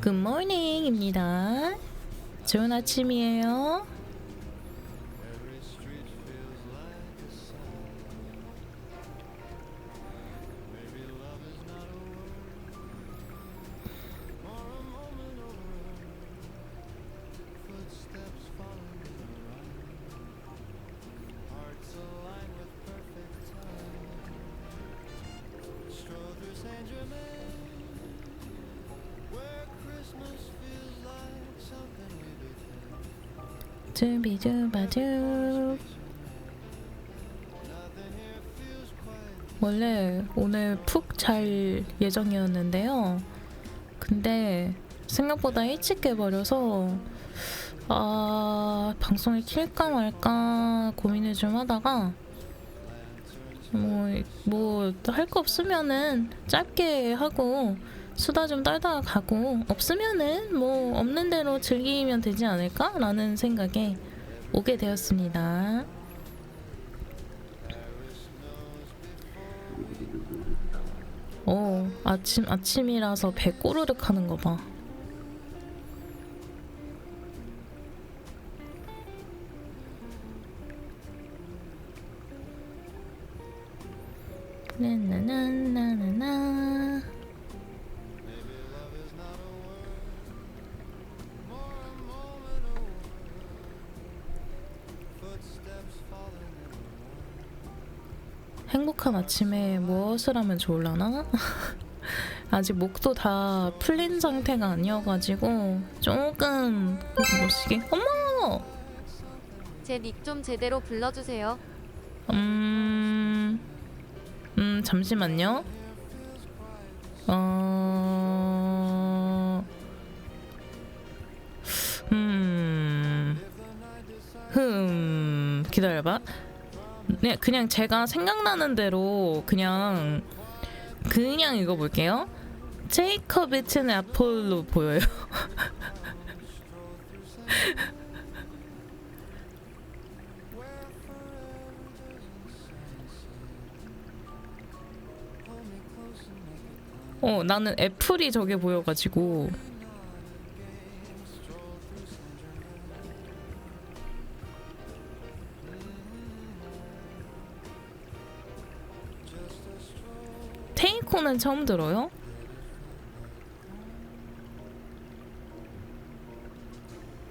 굿모닝입니다. 좋은 아침이에요. 준비주바주. 원래 오늘 푹 잘 예정이었는데요. 근데 생각보다 일찍 깨버려서 방송을 킬까 말까 고민을 좀 하다가 뭐 할 거 없으면은 짧게 하고 수다 좀 떨다가 가고 없으면은 뭐 없는 대로 즐기면 되지 않을까? 라는 생각에 오게 되었습니다. 아침이라서 배 꼬르륵 하는 거 봐. 나나나나나나. 행복한 아침에 무엇을 하면 좋을라나? 아직 목도 다 풀린 상태가 아니어가지고 조금 못쓰게. 어머! 제 닉 좀 제대로 불러주세요. 잠시만요. 기다려봐. 네, 그냥 제가 생각나는 대로 그냥 읽어볼게요. 제이커브 튼 애플로 보여요. 나는 애플이 저게 보여가지고. 테이코는 처음 들어요?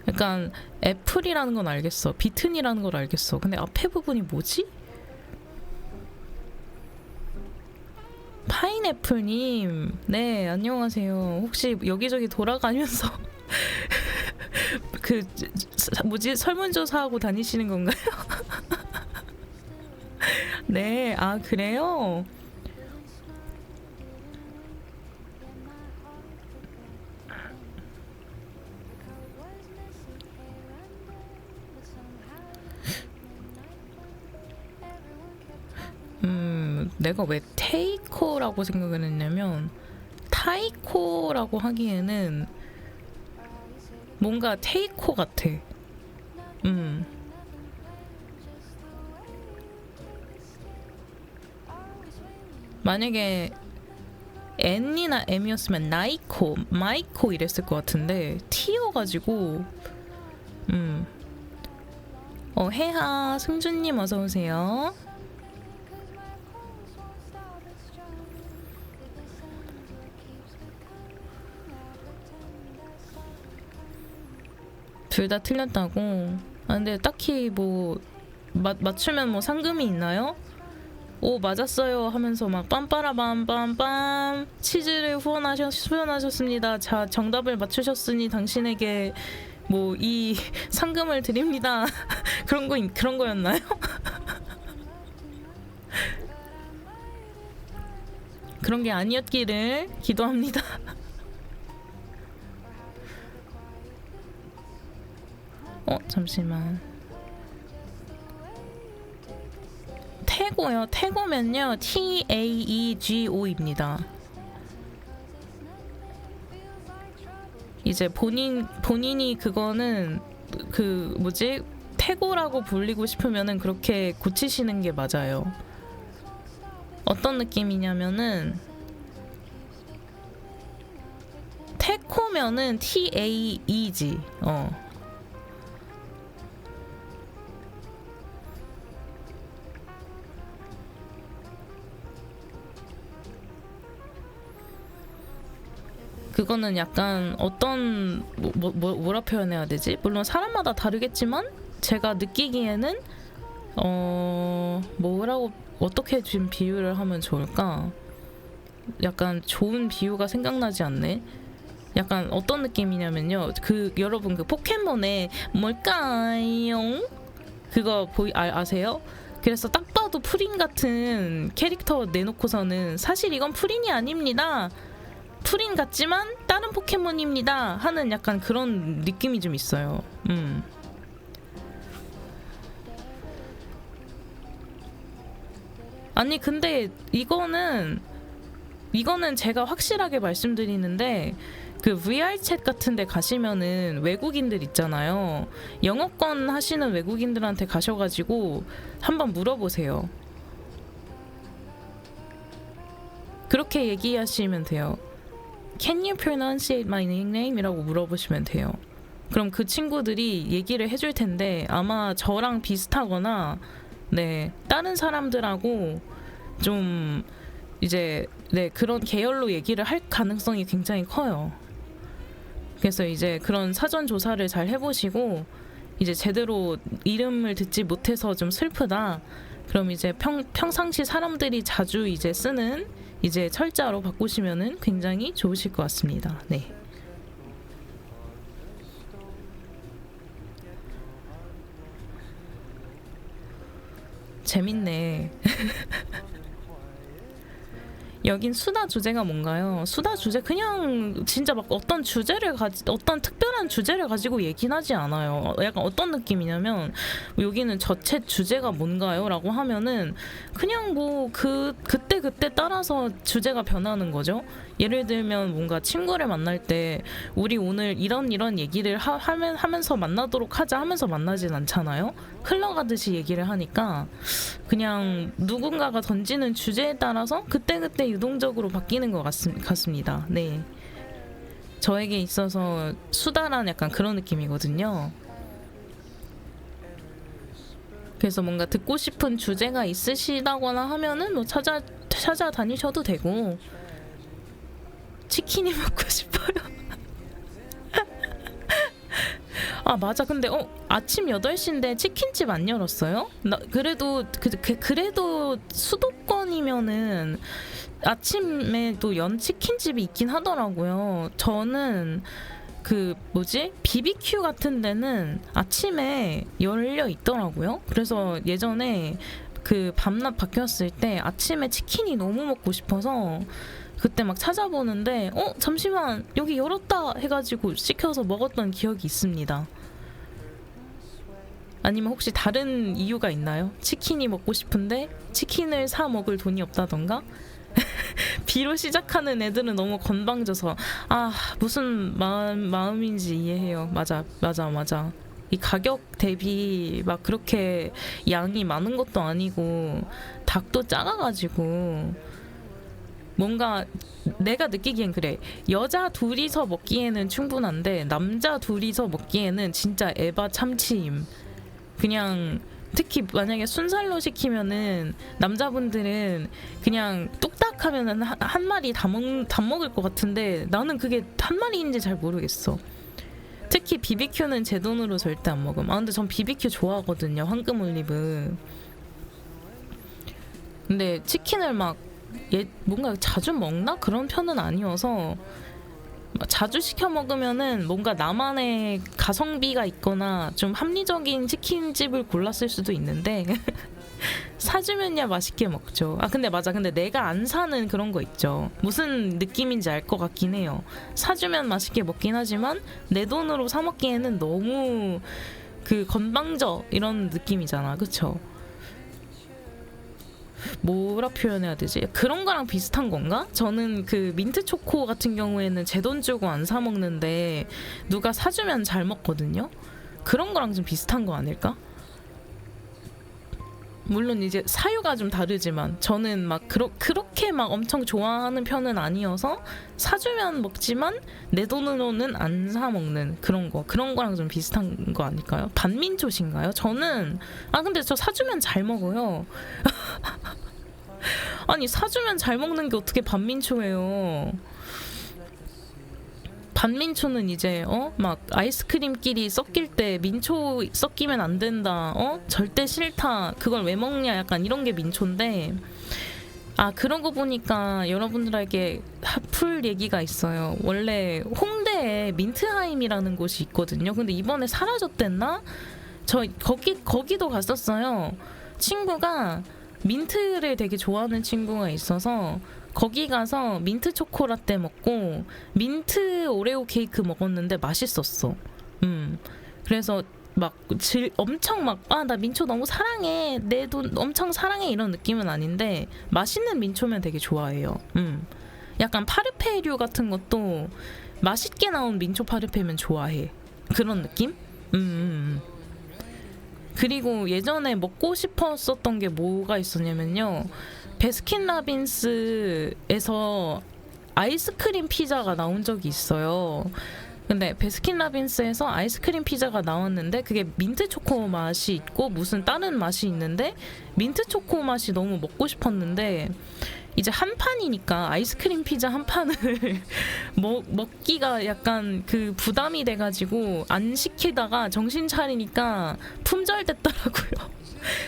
약간 애플이라는 건 알겠어. 비튼이라는 걸 알겠어. 근데 앞에 부분이 뭐지? 파인애플님, 네, 안녕하세요. 혹시 여기저기 돌아가면서 설문조사하고 다니시는 건가요? 네, 그래요? 내가 왜 테이코라고 생각을 했냐면 타이코라고 하기에는 뭔가 테이코 같아. 만약에 N이나 M이었으면 나이코, 마이코 이랬을 것 같은데 T여가지고 혜하, 승준님 어서오세요. 둘 다 틀렸다고? 근데 딱히 뭐 맞추면 뭐 상금이 있나요? 오, 맞았어요 하면서 막 빰빠라밤빰빰 치즈를 후원하셨습니다. 자, 정답을 맞추셨으니 당신에게 뭐 이 상금을 드립니다. 그런 거였나요? 그런 게 아니었기를 기도합니다. 잠시만. 태고요. 태고면요. TAEGO입니다. 이제 본인이 그거는 태고라고 불리고 싶으면은 그렇게 고치시는 게 맞아요. 어떤 느낌이냐면은 타오면은 TAE지. 그거는 약간 어떤 뭐라 표현해야 되지? 물론 사람마다 다르겠지만 제가 느끼기에는 뭐라고 어떻게 좀 비유를 하면 좋을까? 약간 좋은 비유가 생각나지 않네. 약간 어떤 느낌이냐면요. 여러분 그 포켓몬의 뭘까요? 그거 아세요? 그래서 딱 봐도 프린 같은 캐릭터 내놓고서는 사실 이건 프린이 아닙니다. 프린 같지만 다른 포켓몬입니다 하는 약간 그런 느낌이 좀 있어요. 아니 근데 이거는 제가 확실하게 말씀드리는데 그 VR 챗 같은 데 가시면은 외국인들 있잖아요. 영어권 하시는 외국인들한테 가셔가지고 한번 물어보세요. 그렇게 얘기하시면 돼요. Can you pronunciate my nickname? 이라고 물어보시면 돼요. 그럼 그 친구들이 얘기를 해줄 텐데 아마 저랑 비슷하거나 네 다른 사람들하고 좀 이제 네 그런 계열로 얘기를 할 가능성이 굉장히 커요. 그래서 이제 그런 사전 조사를 잘 해보시고 이제 제대로 이름을 듣지 못해서 좀 슬프다. 그럼 이제 평상시 사람들이 자주 이제 쓰는 이제 철자로 바꾸시면은 굉장히 좋으실 것 같습니다. 네. 재밌네. 여긴 수다 주제가 뭔가요? 수다 주제 그냥 진짜 막 어떤 특별한 주제를 가지고 얘기는 하지 않아요. 약간 어떤 느낌이냐면 여기는 저챗 주제가 뭔가요? 라고 하면은 그냥 뭐 그때 따라서 주제가 변하는 거죠. 예를 들면 뭔가 친구를 만날 때 우리 오늘 이런 얘기를 하면서 만나도록 하자 하면서 만나진 않잖아요. 흘러가듯이 얘기를 하니까 그냥 누군가가 던지는 주제에 따라서 그때 유동적으로 바뀌는 것 같습니다. 네. 저에게 있어서 수다란 약간 그런 느낌이거든요. 그래서 뭔가 듣고 싶은 주제가 있으시다거나 하면은 뭐 찾아다니셔도 되고 치킨이 먹고 싶어요. 아 맞아. 근데 아침 8시인데 치킨집 안 열었어요? 그래도 그래도 수도권이면은 아침에 또 치킨집이 있긴 하더라고요. 저는 BBQ 같은 데는 아침에 열려 있더라고요. 그래서 예전에 그 밤낮 바뀌었을 때 아침에 치킨이 너무 먹고 싶어서 그때 막 찾아보는데 잠시만 여기 열었다 해가지고 시켜서 먹었던 기억이 있습니다. 아니면 혹시 다른 이유가 있나요? 치킨이 먹고 싶은데 치킨을 사 먹을 돈이 없다던가? B로 시작하는 애들은 너무 건방져서 무슨 마음인지 이해해요. 맞아. 이 가격 대비 막 그렇게 양이 많은 것도 아니고 닭도 작아가지고 뭔가 내가 느끼기엔 그래. 여자 둘이서 먹기에는 충분한데 남자 둘이서 먹기에는 진짜 에바 참치임. 그냥 특히 만약에 순살로 시키면은 남자분들은 그냥 뚝딱 하면은 한 마리 다 먹을 것 같은데 나는 그게 한 마리인지 잘 모르겠어. 특히 BBQ는 제 돈으로 절대 안 먹음. 근데 전 BBQ 좋아하거든요. 황금 올리브. 근데 치킨을 뭔가 자주 먹나? 그런 편은 아니어서 자주 시켜 먹으면은 뭔가 나만의 가성비가 있거나 좀 합리적인 치킨집을 골랐을 수도 있는데 사주면야 맛있게 먹죠. 근데 맞아. 근데 내가 안 사는 그런 거 있죠. 무슨 느낌인지 알 것 같긴 해요. 사주면 맛있게 먹긴 하지만 내 돈으로 사 먹기에는 너무 건방져 이런 느낌이잖아. 그쵸? 뭐라 표현해야 되지? 그런 거랑 비슷한 건가? 저는 민트 초코 같은 경우에는 제 돈 주고 안 사 먹는데 누가 사주면 잘 먹거든요. 그런 거랑 좀 비슷한 거 아닐까? 물론 이제 사유가 좀 다르지만 저는 막 그렇게 막 엄청 좋아하는 편은 아니어서 사주면 먹지만 내 돈으로는 안 사 먹는 그런 거랑 좀 비슷한 거 아닐까요? 반민초신가요? 저는 근데 저 사주면 잘 먹어요. 아니 사주면 잘 먹는 게 어떻게 반민초예요? 반민초는 이제 막 아이스크림끼리 섞일 때 민초 섞이면 안 된다. 절대 싫다. 그걸 왜 먹냐? 약간 이런 게 민초인데 그런 거 보니까 여러분들에게 풀 얘기가 있어요. 원래 홍대에 민트하임이라는 곳이 있거든요. 근데 이번에 사라졌댔나? 저 거기도 갔었어요. 친구가 민트를 되게 좋아하는 친구가 있어서 거기 가서 민트 초코라떼 먹고 민트 오레오 케이크 먹었는데 맛있었어. 그래서 막 엄청 막 나 민초 너무 사랑해, 내 돈 엄청 사랑해 이런 느낌은 아닌데 맛있는 민초면 되게 좋아해요. 약간 파르페류 같은 것도 맛있게 나온 민초 파르페면 좋아해. 그런 느낌? 그리고 예전에 먹고 싶었었던 게 뭐가 있었냐면요. 베스킨라빈스에서 아이스크림 피자가 나온 적이 있어요. 근데 베스킨라빈스에서 아이스크림 피자가 나왔는데 그게 민트 초코 맛이 있고 무슨 다른 맛이 있는데 민트 초코 맛이 너무 먹고 싶었는데 이제 한 판이니까 아이스크림 피자 한 판을 먹기가 약간 그 부담이 돼가지고 안 시키다가 정신 차리니까 품절됐더라고요.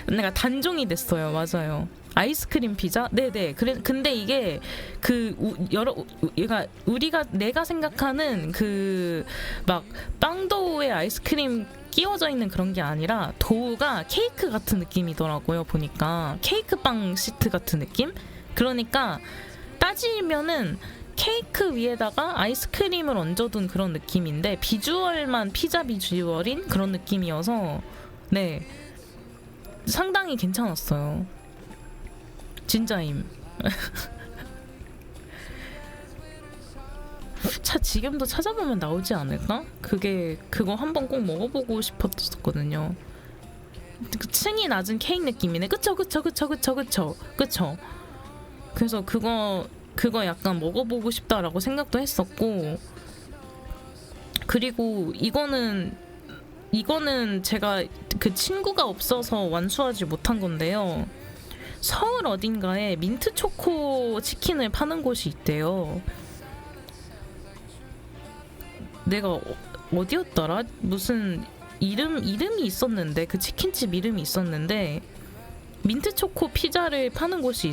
내가 단종이 됐어요. 맞아요. 아이스크림 피자? 네네. 근데 이게 내가 생각하는 그 막 빵도우에 아이스크림 끼워져 있는 그런 게 아니라 도우가 케이크 같은 느낌이더라고요. 보니까 케이크 빵 시트 같은 느낌? 그러니까 따지면은 케이크 위에다가 아이스크림을 얹어둔 그런 느낌인데 비주얼만 피자 비주얼인 그런 느낌이어서 네 상당히 괜찮았어요. 진짜임. 지금도 찾아보면 나오지 않을까? 그거 한번 꼭 먹어보고 싶었거든요. 그 층이 낮은 케이크 느낌이네. 그쵸. 그래서 그거 약간 먹어보고 싶다라고 생각도 했었고, 그리고 이거는 제가 그 친구가 없어서 완수하지 못한 건데요. 서울 어딘가에 민트 초코 치킨을 파는 곳이 있대요. 내가 어디였더라? 무슨 이름이 있었는데 그 치킨집 이름이 있었는데 민트 초코 피자를 파는 곳이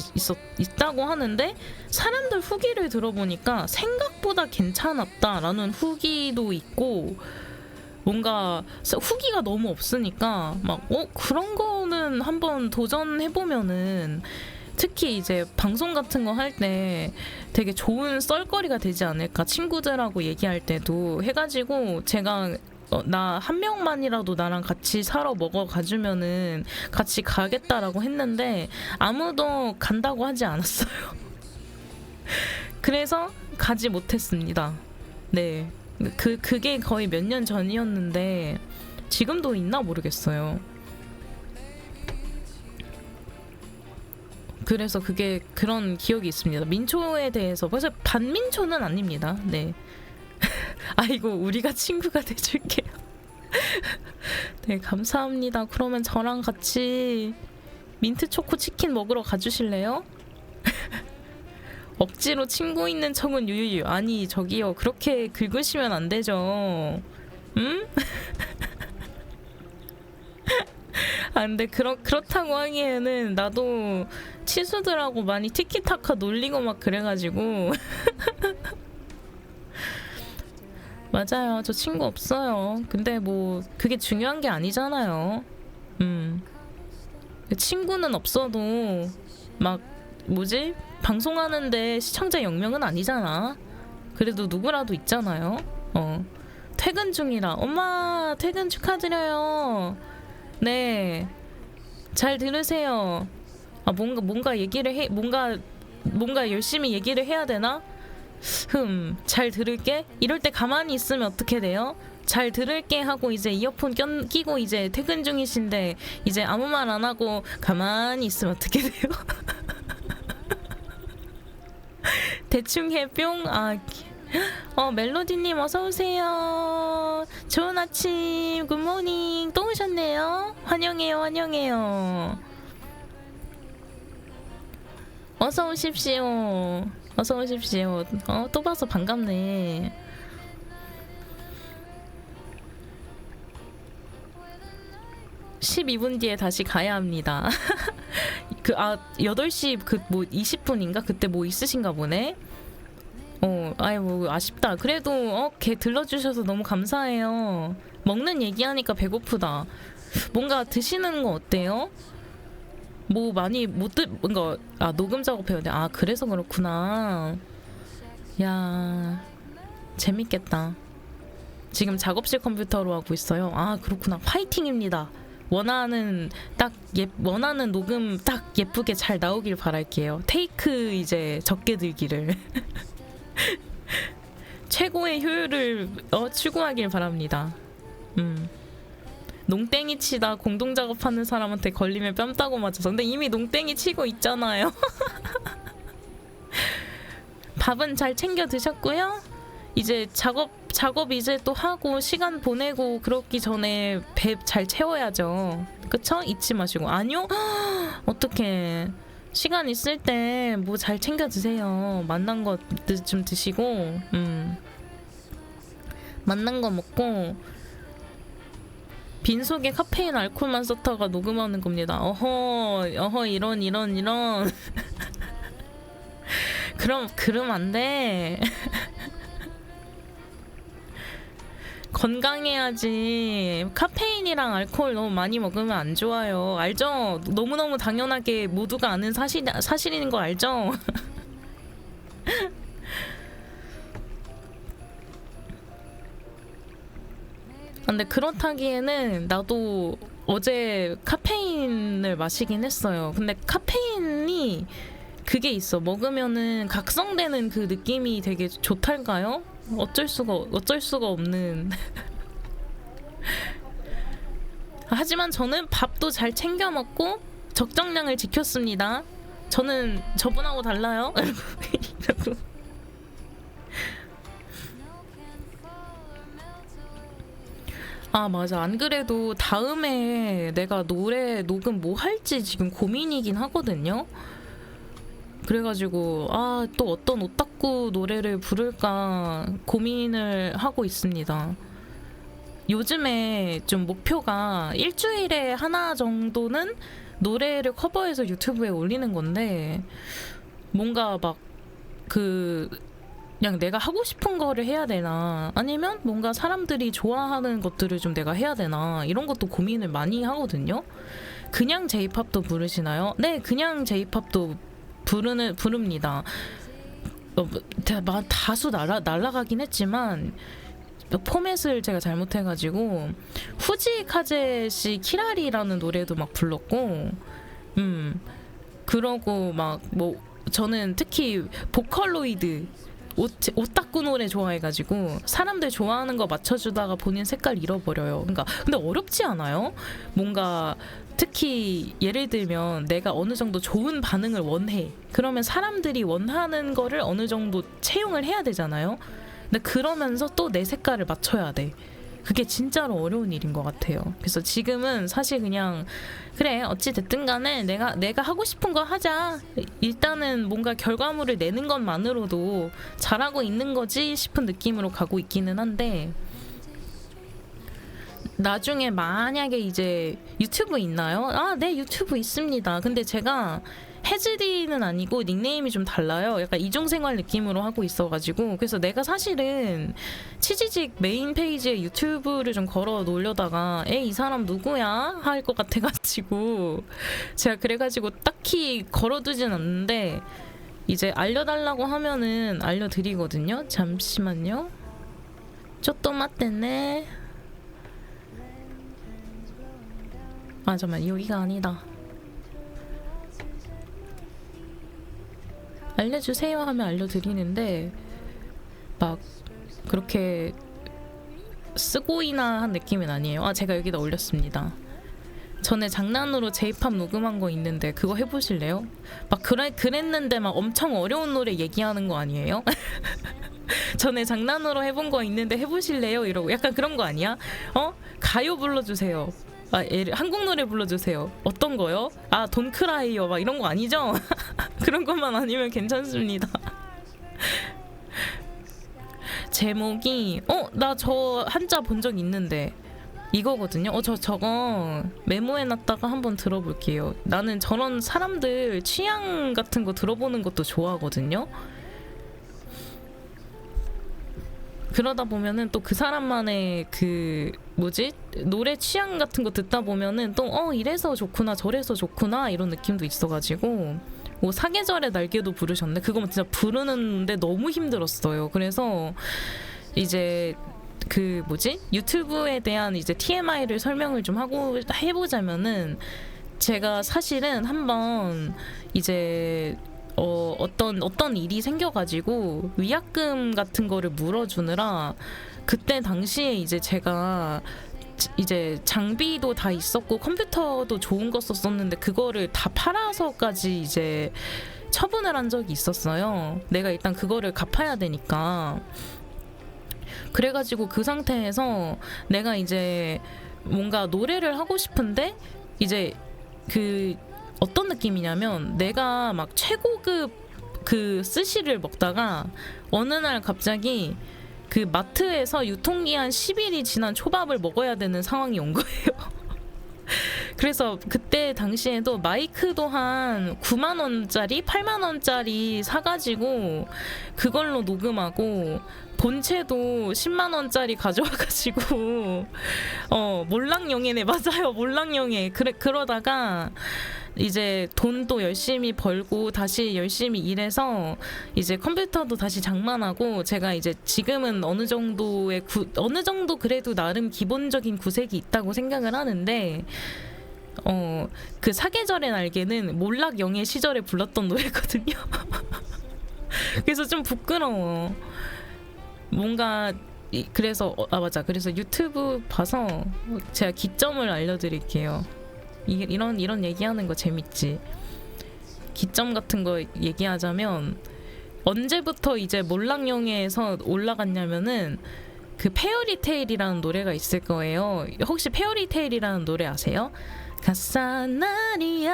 있다고 하는데 사람들 후기를 들어보니까 생각보다 괜찮았다라는 후기도 있고 뭔가 후기가 너무 없으니까 막 그런 거는 한번 도전해보면은 특히 이제 방송 같은 거 할 때 되게 좋은 썰거리가 되지 않을까. 친구들하고 얘기할 때도 해가지고 제가 나 한 명만이라도 나랑 같이 사러 먹어 가주면은 같이 가겠다라고 했는데 아무도 간다고 하지 않았어요. 그래서 가지 못했습니다. 네. 그게 거의 몇 년 전이었는데 지금도 있나 모르겠어요. 그래서 그런 기억이 있습니다. 민초에 대해서. 그래서 반민초는 아닙니다. 네. 아이고 우리가 친구가 돼줄게요. 네 감사합니다. 그러면 저랑 같이 민트 초코 치킨 먹으러 가주실래요? 억지로 친구 있는 척은 유유유. 아니 저기요 그렇게 긁으시면 안 되죠. 응? 근데 그렇다고 하기에는 나도 치수들하고 많이 티키타카 놀리고 막 그래가지고 맞아요. 저 친구 없어요. 근데 뭐 그게 중요한 게 아니잖아요. 친구는 없어도 막 뭐지? 방송하는데 시청자 0명은 아니잖아. 그래도 누구라도 있잖아요. 퇴근 중이라. 엄마 퇴근 축하드려요. 네. 잘 들으세요. 뭔가 얘기를 뭔가 열심히 얘기를 해야 되나? 잘 들을게. 이럴 때 가만히 있으면 어떻게 돼요? 잘 들을게 하고 이제 이어폰 끼고 이제 퇴근 중이신데 이제 아무 말 안 하고 가만히 있으면 어떻게 돼요? 대충 해 뿅. 멜로디님 어서 오세요. 좋은 아침, 굿모닝. 또 오셨네요. 환영해요, 환영해요. 어서 오십시오. 어서 오십시오. 또 봐서 반갑네. 12분 뒤에 다시 가야 합니다. 8시 20분인가? 그때 뭐 있으신가 보네? 아이고, 아쉽다. 그래도, 걔 들러주셔서 너무 감사해요. 먹는 얘기하니까 배고프다. 뭔가 드시는 거 어때요? 뭐 많이 뭔가, 녹음 작업해야 돼. 그래서 그렇구나. 야, 재밌겠다. 지금 작업실 컴퓨터로 하고 있어요. 그렇구나. 파이팅입니다. 원하는 녹음 딱 예쁘게 잘 나오길 바랄게요. 테이크 이제 적게 들기를. 최고의 효율을 추구하길 바랍니다. 농땡이 치다 공동 작업하는 사람한테 걸리면 뺨 따고 맞아서. 근데 이미 농땡이 치고 있잖아요. 밥은 잘 챙겨 드셨고요. 이제 작업 이제 또 하고 시간 보내고 그러기 전에 배 잘 채워야죠. 그쵸? 잊지 마시고. 아니요? 어떡해. 시간 있을 때 뭐 잘 챙겨 드세요. 맛난 거 좀 드시고, 맛난 거 먹고. 빈속에 카페인 알코올만 썼다가 녹음하는 겁니다. 어허 이런. 그럼 안 돼. 건강해야지. 카페인이랑 알코올 너무 많이 먹으면 안 좋아요. 알죠? 너무너무 당연하게 모두가 아는 사실인 거 알죠? 근데 그렇다기에는 나도 어제 카페인을 마시긴 했어요. 근데 카페인이 그게 있어. 먹으면은 각성되는 그 느낌이 되게 좋달까요? 어쩔 수가 없는. 하지만 저는 밥도 잘 챙겨 먹고 적정량을 지켰습니다. 저는 저분하고 달라요. 맞아. 안 그래도 다음에 내가 노래 녹음 뭐 할지 지금 고민이긴 하거든요. 그래가지고 또 어떤 오타쿠 노래를 부를까 고민을 하고 있습니다. 요즘에 좀 목표가 일주일에 하나 정도는 노래를 커버해서 유튜브에 올리는 건데, 뭔가 그냥 내가 하고 싶은 거를 해야 되나, 아니면 뭔가 사람들이 좋아하는 것들을 좀 내가 해야 되나, 이런 것도 고민을 많이 하거든요. 그냥 J-팝도 부르시나요? 네, 그냥 J-팝도 부릅니다. 다수 날아가긴 했지만 포맷을 제가 잘못해가지고 후지카제 씨 키라리라는 노래도 막 불렀고, 그러고 저는 특히 보컬로이드 오타쿠 노래 좋아해가지고 사람들 좋아하는 거 맞춰주다가 본인 색깔 잃어버려요. 그러니까 근데 어렵지 않아요? 뭔가 특히 예를 들면 내가 어느 정도 좋은 반응을 원해. 그러면 사람들이 원하는 거를 어느 정도 채용을 해야 되잖아요. 근데 그러면서 또 내 색깔을 맞춰야 돼. 그게 진짜로 어려운 일인 것 같아요. 그래서 지금은 사실 그냥 그래, 어찌 됐든 간에 내가 하고 싶은 거 하자. 일단은 뭔가 결과물을 내는 것만으로도 잘하고 있는 거지 싶은 느낌으로 가고 있기는 한데, 나중에 만약에 이제 유튜브 있나요? 네, 유튜브 있습니다. 근데 제가 해즈리는 아니고 닉네임이 좀 달라요. 약간 이중생활 느낌으로 하고 있어가지고. 그래서 내가 사실은 치지직 메인 페이지에 유튜브를 좀 걸어 놓으려다가 이 사람 누구야? 할 것 같아가지고 제가 그래가지고 딱히 걸어두진 않는데, 이제 알려달라고 하면은 알려드리거든요. 잠시만요. 쪼또 맞대네. 잠깐만, 여기가 아니다. 알려주세요 하면 알려드리는데 막 그렇게 쓰고이나 한 느낌은 아니에요. 아, 제가 여기다 올렸습니다. 전에 장난으로 제이팝 녹음한 거 있는데 그거 해보실래요? 막 그랬는데 막 엄청 어려운 노래 얘기하는 거 아니에요? 전에 장난으로 해본 거 있는데 해보실래요? 이러고 약간 그런 거 아니야? 가요 불러주세요. 한국 노래 불러주세요. 어떤 거요? 아, 돈크라이요. 막 이런 거 아니죠? 그런 것만 아니면 괜찮습니다. 제목이 나 저 한자 본 적 있는데 이거거든요. 저거 메모해놨다가 한번 들어볼게요. 나는 저런 사람들 취향 같은 거 들어보는 것도 좋아하거든요. 그러다 보면은 또 그 사람만의 노래 취향 같은 거 듣다 보면은 또 이래서 좋구나 저래서 좋구나 이런 느낌도 있어가지고 뭐 사계절의 날개도 부르셨네. 그거 진짜 부르는데 너무 힘들었어요. 그래서 이제 유튜브에 대한 이제 TMI를 설명을 좀 해보자면은 제가 사실은 한번 이제 어떤 일이 생겨가지고 위약금 같은 거를 물어주느라 그때 당시에 이제 제가 이제 장비도 다 있었고 컴퓨터도 좋은 거 썼었는데 그거를 다 팔아서까지 이제 처분을 한 적이 있었어요. 내가 일단 그거를 갚아야 되니까. 그래가지고 그 상태에서 내가 이제 뭔가 노래를 하고 싶은데 이제 어떤 느낌이냐면 내가 막 최고급 스시를 먹다가 어느 날 갑자기 마트에서 유통기한 10일이 지난 초밥을 먹어야 되는 상황이 온 거예요. 그래서 그때 당시에도 마이크도 한 9만 원짜리, 8만 원짜리 사가지고 그걸로 녹음하고 본체도 10만 원짜리 가져와가지고 몰랑영예네. 맞아요, 몰랑영예. 그러다가 이제 돈도 열심히 벌고 다시 열심히 일해서 이제 컴퓨터도 다시 장만하고 제가 이제 지금은 어느 정도 그래도 나름 기본적인 구색이 있다고 생각을 하는데 사계절의 날개는 몰락영예 시절에 불렀던 노래거든요. 그래서 좀 부끄러워. 뭔가 그래서 그래서 유튜브 봐서 제가 기점을 알려드릴게요. 이런 얘기하는 거 재밌지. 기점 같은 거 얘기하자면 언제부터 이제 몰락영예에서 올라갔냐면은 페어리테일이라는 노래가 있을 거예요. 혹시 페어리테일이라는 노래 아세요? 가사나리아우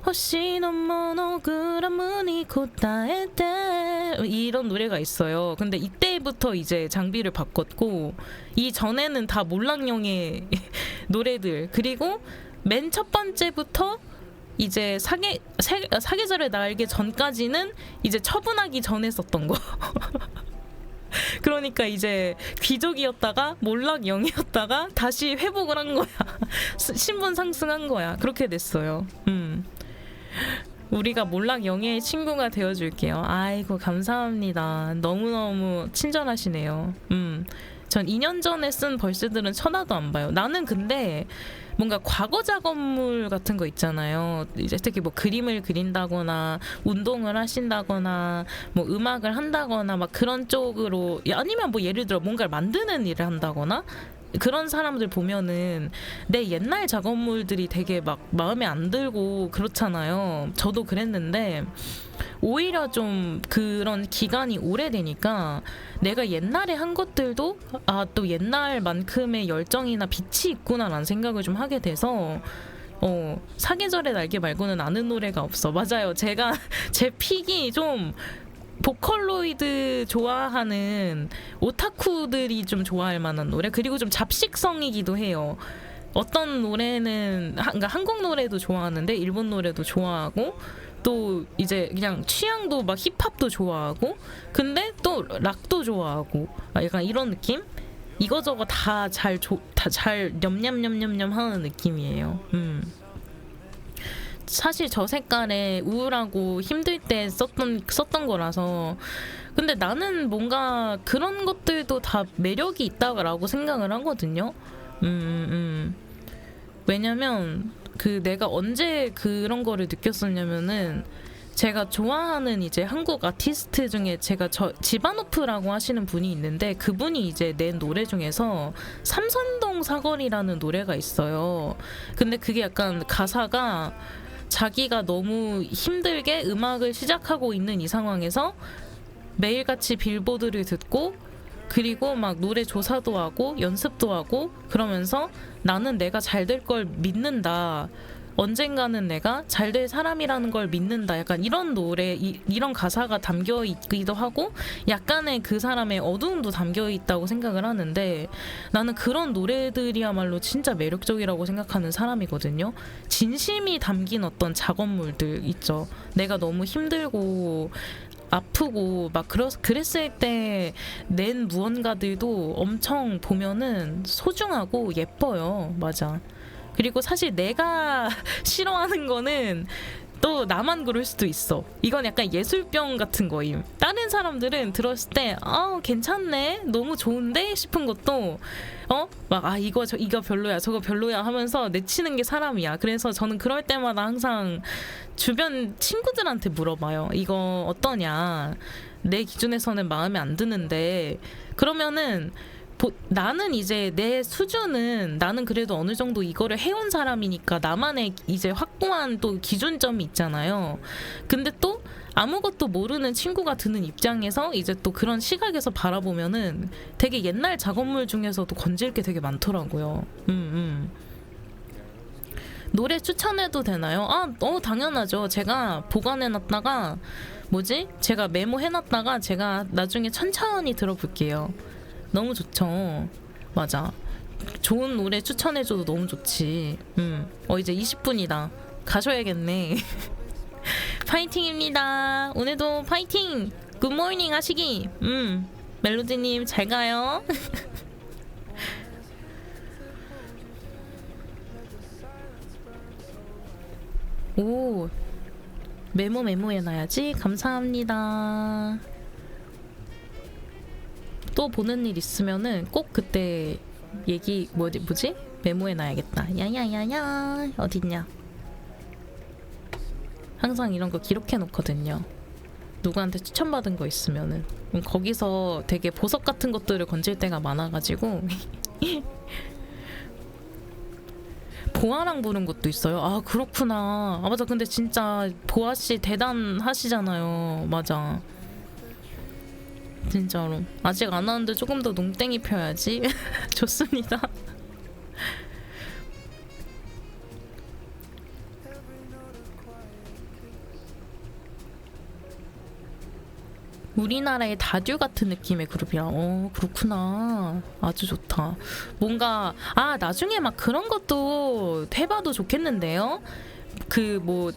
호시노 모노그라무니 코타에테 이런 노래가 있어요. 근데 이때부터 이제 장비를 바꿨고 이 전에는 다 몰락영예 노래들. 그리고 맨 첫 번째부터 이제 사계절의 날개 전까지는 이제 처분하기 전에 썼던 거. 그러니까 이제 귀족이었다가 몰락영예였다가 다시 회복을 한 거야. 신분 상승한 거야. 그렇게 됐어요. 우리가 몰락영예의 친구가 되어줄게요. 아이고, 감사합니다. 너무너무 친절하시네요. 전 2년 전에 쓴 벌스들은 쳐다도 안 봐요. 나는 근데 뭔가 과거 작업물 같은 거 있잖아요. 이제 특히 뭐 그림을 그린다거나 운동을 하신다거나 뭐 음악을 한다거나 막 그런 쪽으로, 아니면 뭐 예를 들어 뭔가를 만드는 일을 한다거나 그런 사람들 보면은 내 옛날 작업물들이 되게 막 마음에 안 들고 그렇잖아요. 저도 그랬는데 오히려 좀 그런 기간이 오래되니까 내가 옛날에 한 것들도 또 옛날만큼의 열정이나 빛이 있구나라는 생각을 좀 하게 돼서 사계절의 날개 말고는 아는 노래가 없어. 맞아요. 제가 제 픽이 좀 보컬로이드 좋아하는 오타쿠들이 좀 좋아할 만한 노래, 그리고 좀 잡식성이기도 해요. 어떤 노래는 그러니까 한국 노래도 좋아하는데 일본 노래도 좋아하고 또 이제 그냥 취향도 막 힙합도 좋아하고 근데 또 락도 좋아하고 약간 이런 느낌? 이거저거 다 잘 냠냠냠냠냠 하는 느낌이에요. 사실 저 색깔에 우울하고 힘들 때 썼던 거라서. 근데 나는 뭔가 그런 것들도 다 매력이 있다고 생각을 하거든요. 왜냐면 내가 언제 그런 거를 느꼈었냐면은 제가 좋아하는 이제 한국 아티스트 중에 제가 지바노프라고 하시는 분이 있는데 그분이 이제 낸 노래 중에서 삼선동 사거리라는 노래가 있어요. 근데 그게 약간 가사가 자기가 너무 힘들게 음악을 시작하고 있는 이 상황에서 매일같이 빌보드를 듣고 그리고 막 노래 조사도 하고 연습도 하고 그러면서 나는 내가 잘 될 걸 믿는다. 언젠가는 내가 잘 될 사람이라는 걸 믿는다. 약간 이런 노래, 이런 가사가 담겨 있기도 하고 약간의 그 사람의 어두움도 담겨 있다고 생각을 하는데 나는 그런 노래들이야말로 진짜 매력적이라고 생각하는 사람이거든요. 진심이 담긴 어떤 작업물들 있죠. 내가 너무 힘들고 아프고 막 그랬을 때 낸 무언가들도 엄청 보면은 소중하고 예뻐요. 맞아. 그리고 사실 내가 싫어하는 거는 또 나만 그럴 수도 있어. 이건 약간 예술병 같은 거임. 다른 사람들은 들었을 때 괜찮네, 너무 좋은데 싶은 것도 막 이거 별로야, 저거 별로야 하면서 내치는 게 사람이야. 그래서 저는 그럴 때마다 항상 주변 친구들한테 물어봐요. 이거 어떠냐? 내 기준에서는 마음에 안 드는데 그러면은 나는 이제 내 수준은 나는 그래도 어느 정도 이거를 해온 사람이니까 나만의 이제 확고한 또 기준점이 있잖아요. 근데 또 아무것도 모르는 친구가 드는 입장에서 이제 또 그런 시각에서 바라보면은 되게 옛날 작업물 중에서도 건질 게 되게 많더라고요. 노래 추천해도 되나요? 당연하죠. 제가 보관해놨다가 제가 메모해놨다가 제가 나중에 천천히 들어볼게요. 너무 좋죠. 맞아. 좋은 노래 추천해줘도 너무 좋지. 이제 20분이다. 가셔야겠네. 파이팅입니다. 오늘도 파이팅! 굿모닝 하시기. 멜로디님 잘 가요. 오, 메모해놔야지. 감사합니다. 또 보는 일 있으면은 꼭 그때 얘기 뭐지? 메모해놔야겠다. 야야야야 어딨냐? 항상 이런 거 기록해놓거든요. 누구한테 추천받은 거 있으면은 거기서 되게 보석 같은 것들을 건질 때가 많아가지고 보아랑 부른 것도 있어요. 아 그렇구나. 아 맞아. 근데 진짜 보아씨 대단하시잖아요. 맞아. 진짜로 아직 안 하는데 조금 더 농땡이 펴야지. 좋습니다. 우리나라의 다듀 같은 느낌의 그룹이라. 그렇구나. 아주 좋다. 뭔가 나중에 막 그런 것도 해봐도 좋겠는데요.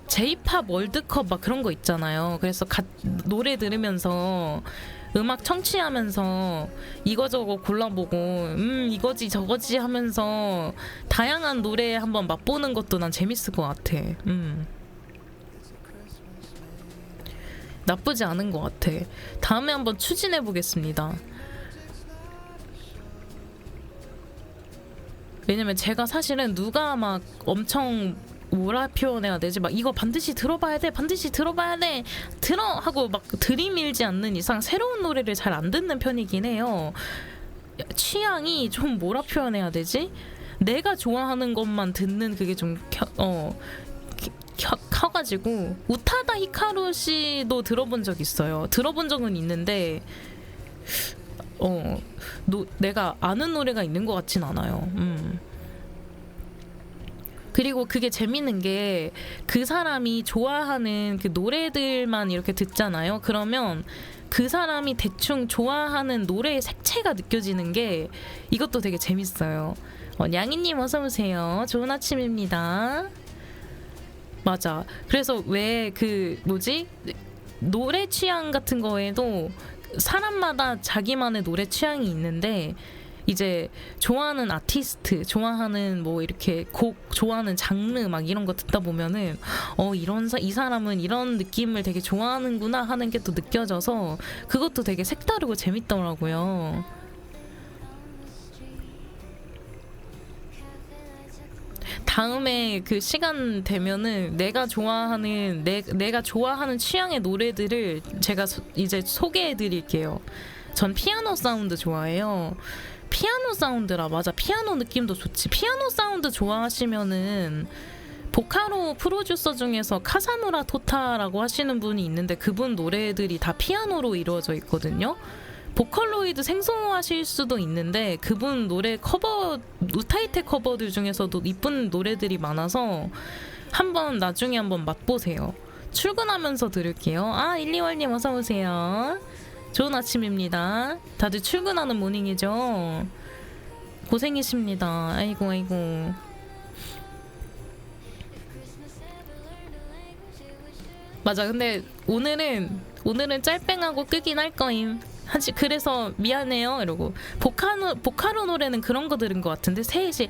J-팝 월드컵 막 그런 거 있잖아요. 그래서 노래 들으면서 음악 청취하면서 이거저거 골라보고 이거지 저거지 하면서 다양한 노래 한번 맛보는 것도 난 재밌을 것 같아. 나쁘지 않은 것 같아. 다음에 한번 추진해 보겠습니다. 왜냐면 제가 사실은 누가 막 엄청 뭐라 표현해야 되지? 막 이거 반드시 들어봐야 돼 들어 하고 막 들이밀지 않는 이상 새로운 노래를 잘 안 듣는 편이긴 해요. 취향이 좀 뭐라 표현해야 되지? 내가 좋아하는 것만 듣는 그게 좀 커가지고 우타다 히카루 씨도 들어본 적 있어요. 들어본 적은 있는데 내가 아는 노래가 있는 것 같진 않아요. 그리고 그게 재밌는 게 그 사람이 좋아하는 그 노래들만 이렇게 듣잖아요. 그러면 그 사람이 대충 좋아하는 노래의 색채가 느껴지는 게 이것도 되게 재밌어요. 냥이님 어서 오세요. 좋은 아침입니다. 맞아. 그래서 왜 노래 취향 같은 거에도 사람마다 자기만의 노래 취향이 있는데 이제 좋아하는 아티스트, 좋아하는 이렇게 곡, 좋아하는 장르 막 이런 거 듣다 보면은 이 사람은 이런 느낌을 되게 좋아하는구나 하는 게 또 느껴져서 그것도 되게 색다르고 재밌더라고요. 다음에 그 시간 되면은 내가 좋아하는 내가 좋아하는 취향의 노래들을 제가 이제 소개해 드릴게요. 전 피아노 사운드 좋아해요. 피아노 사운드라 맞아. 피아노 느낌도 좋지. 피아노 사운드 좋아하시면은 보카로 프로듀서 중에서 카사무라 토타라고 하시는 분이 있는데 그분 노래들이 다 피아노로 이루어져 있거든요. 보컬로이드 생소하실 수도 있는데 그분 노래 커버 우타이테 커버들 중에서도 이쁜 노래들이 많아서 나중에 한번 맛보세요. 출근하면서 들을게요. 12월님 어서 오세요. 좋은 아침입니다. 다들 출근하는 모닝이죠. 고생이십니다. 아이고 아이고. 맞아. 근데 오늘은 짤뺑하고 끄긴 할 거임. 그래서 미안해요 이러고 보카로 노래는 그런 거 들은 것 같은데 셋이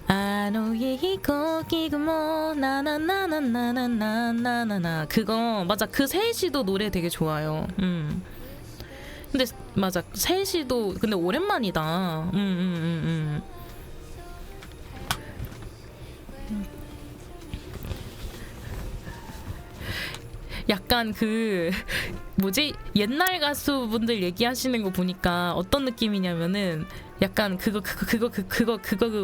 아노히히코 기구모 나나나나나나나나나 그거 맞아. 그 셋이도 노래 되게 좋아요. 근데 맞아 셋이도 근데 오랜만이다. 약간 그 뭐지 옛날 가수분들 얘기하시는 거 보니까 어떤 느낌이냐면은 약간 그거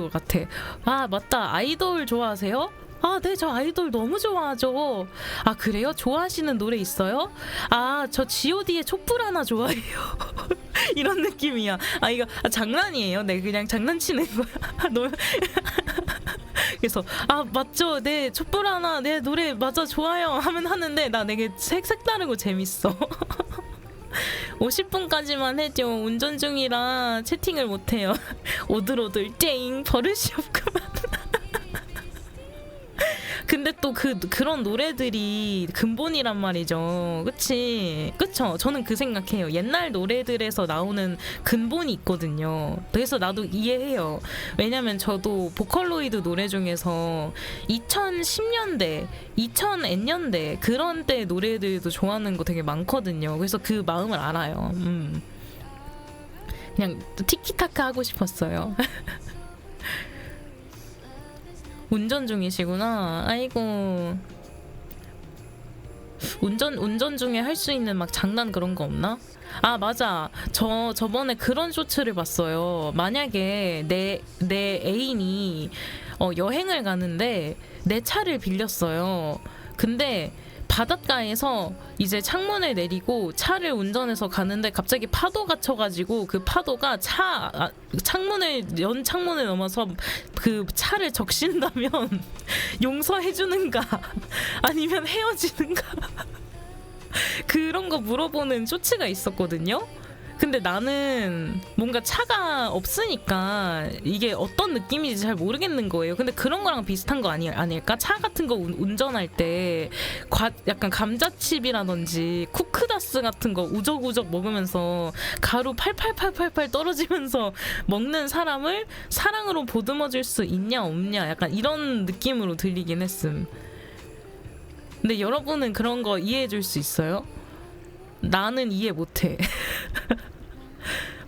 같아. 아 맞다 아이돌 좋아하세요? 아, 네, 저 아이돌 너무 좋아하죠. 아, 그래요? 좋아하시는 노래 있어요? 아, 저 G.O.D의 촛불 하나 좋아해요. 이런 느낌이야. 아, 이거 장난이에요. 네, 그냥 장난치는 거야. 그래서 아 맞죠, 네 촛불 하나, 네 노래 맞아 좋아요 하면 하는데 나 되게 색다르고 재밌어. 50분까지만 해줘. 운전 중이라 채팅을 못해요. 오들오들 땡 버릇이 없구만. 근데 또 그런 노래들이 근본이란 말이죠. 그쵸? 저는 그 생각해요. 옛날 노래들에서 나오는 근본이 있거든요. 그래서 나도 이해해요. 왜냐면 저도 보컬로이드 노래 중에서 2010년대, 2000년대 그런 때 노래들도 좋아하는 거 되게 많거든요. 그래서 그 마음을 알아요. 그냥 티키타카 하고 싶었어요. 운전 중이시구나. 아이고. 운전 중에 할 수 있는 막 장난 그런 거 없나? 아 맞아. 저번에 그런 쇼츠를 봤어요. 만약에 내 애인이 여행을 가는데 내 차를 빌렸어요. 근데 바닷가에서 이제 창문을 내리고 차를 운전해서 가는데 갑자기 파도가 쳐가지고 그 파도가 창문을 넘어서 그 차를 적신다면 용서해주는가 아니면 헤어지는가 그런 거 물어보는 쇼츠가 있었거든요. 근데 나는 뭔가 차가 없으니까 이게 어떤 느낌인지 잘 모르겠는 거예요. 근데 그런 거랑 비슷한 거 아닐까? 차 같은 거 운전할 때 약간 감자칩이라든지 쿠크다스 같은 거 우적우적 먹으면서 가루 팔팔팔팔팔 떨어지면서 먹는 사람을 사랑으로 보듬어 줄 수 있냐 없냐 약간 이런 느낌으로 들리긴 했음. 근데 여러분은 그런 거 이해해 줄 수 있어요? 나는 이해 못해.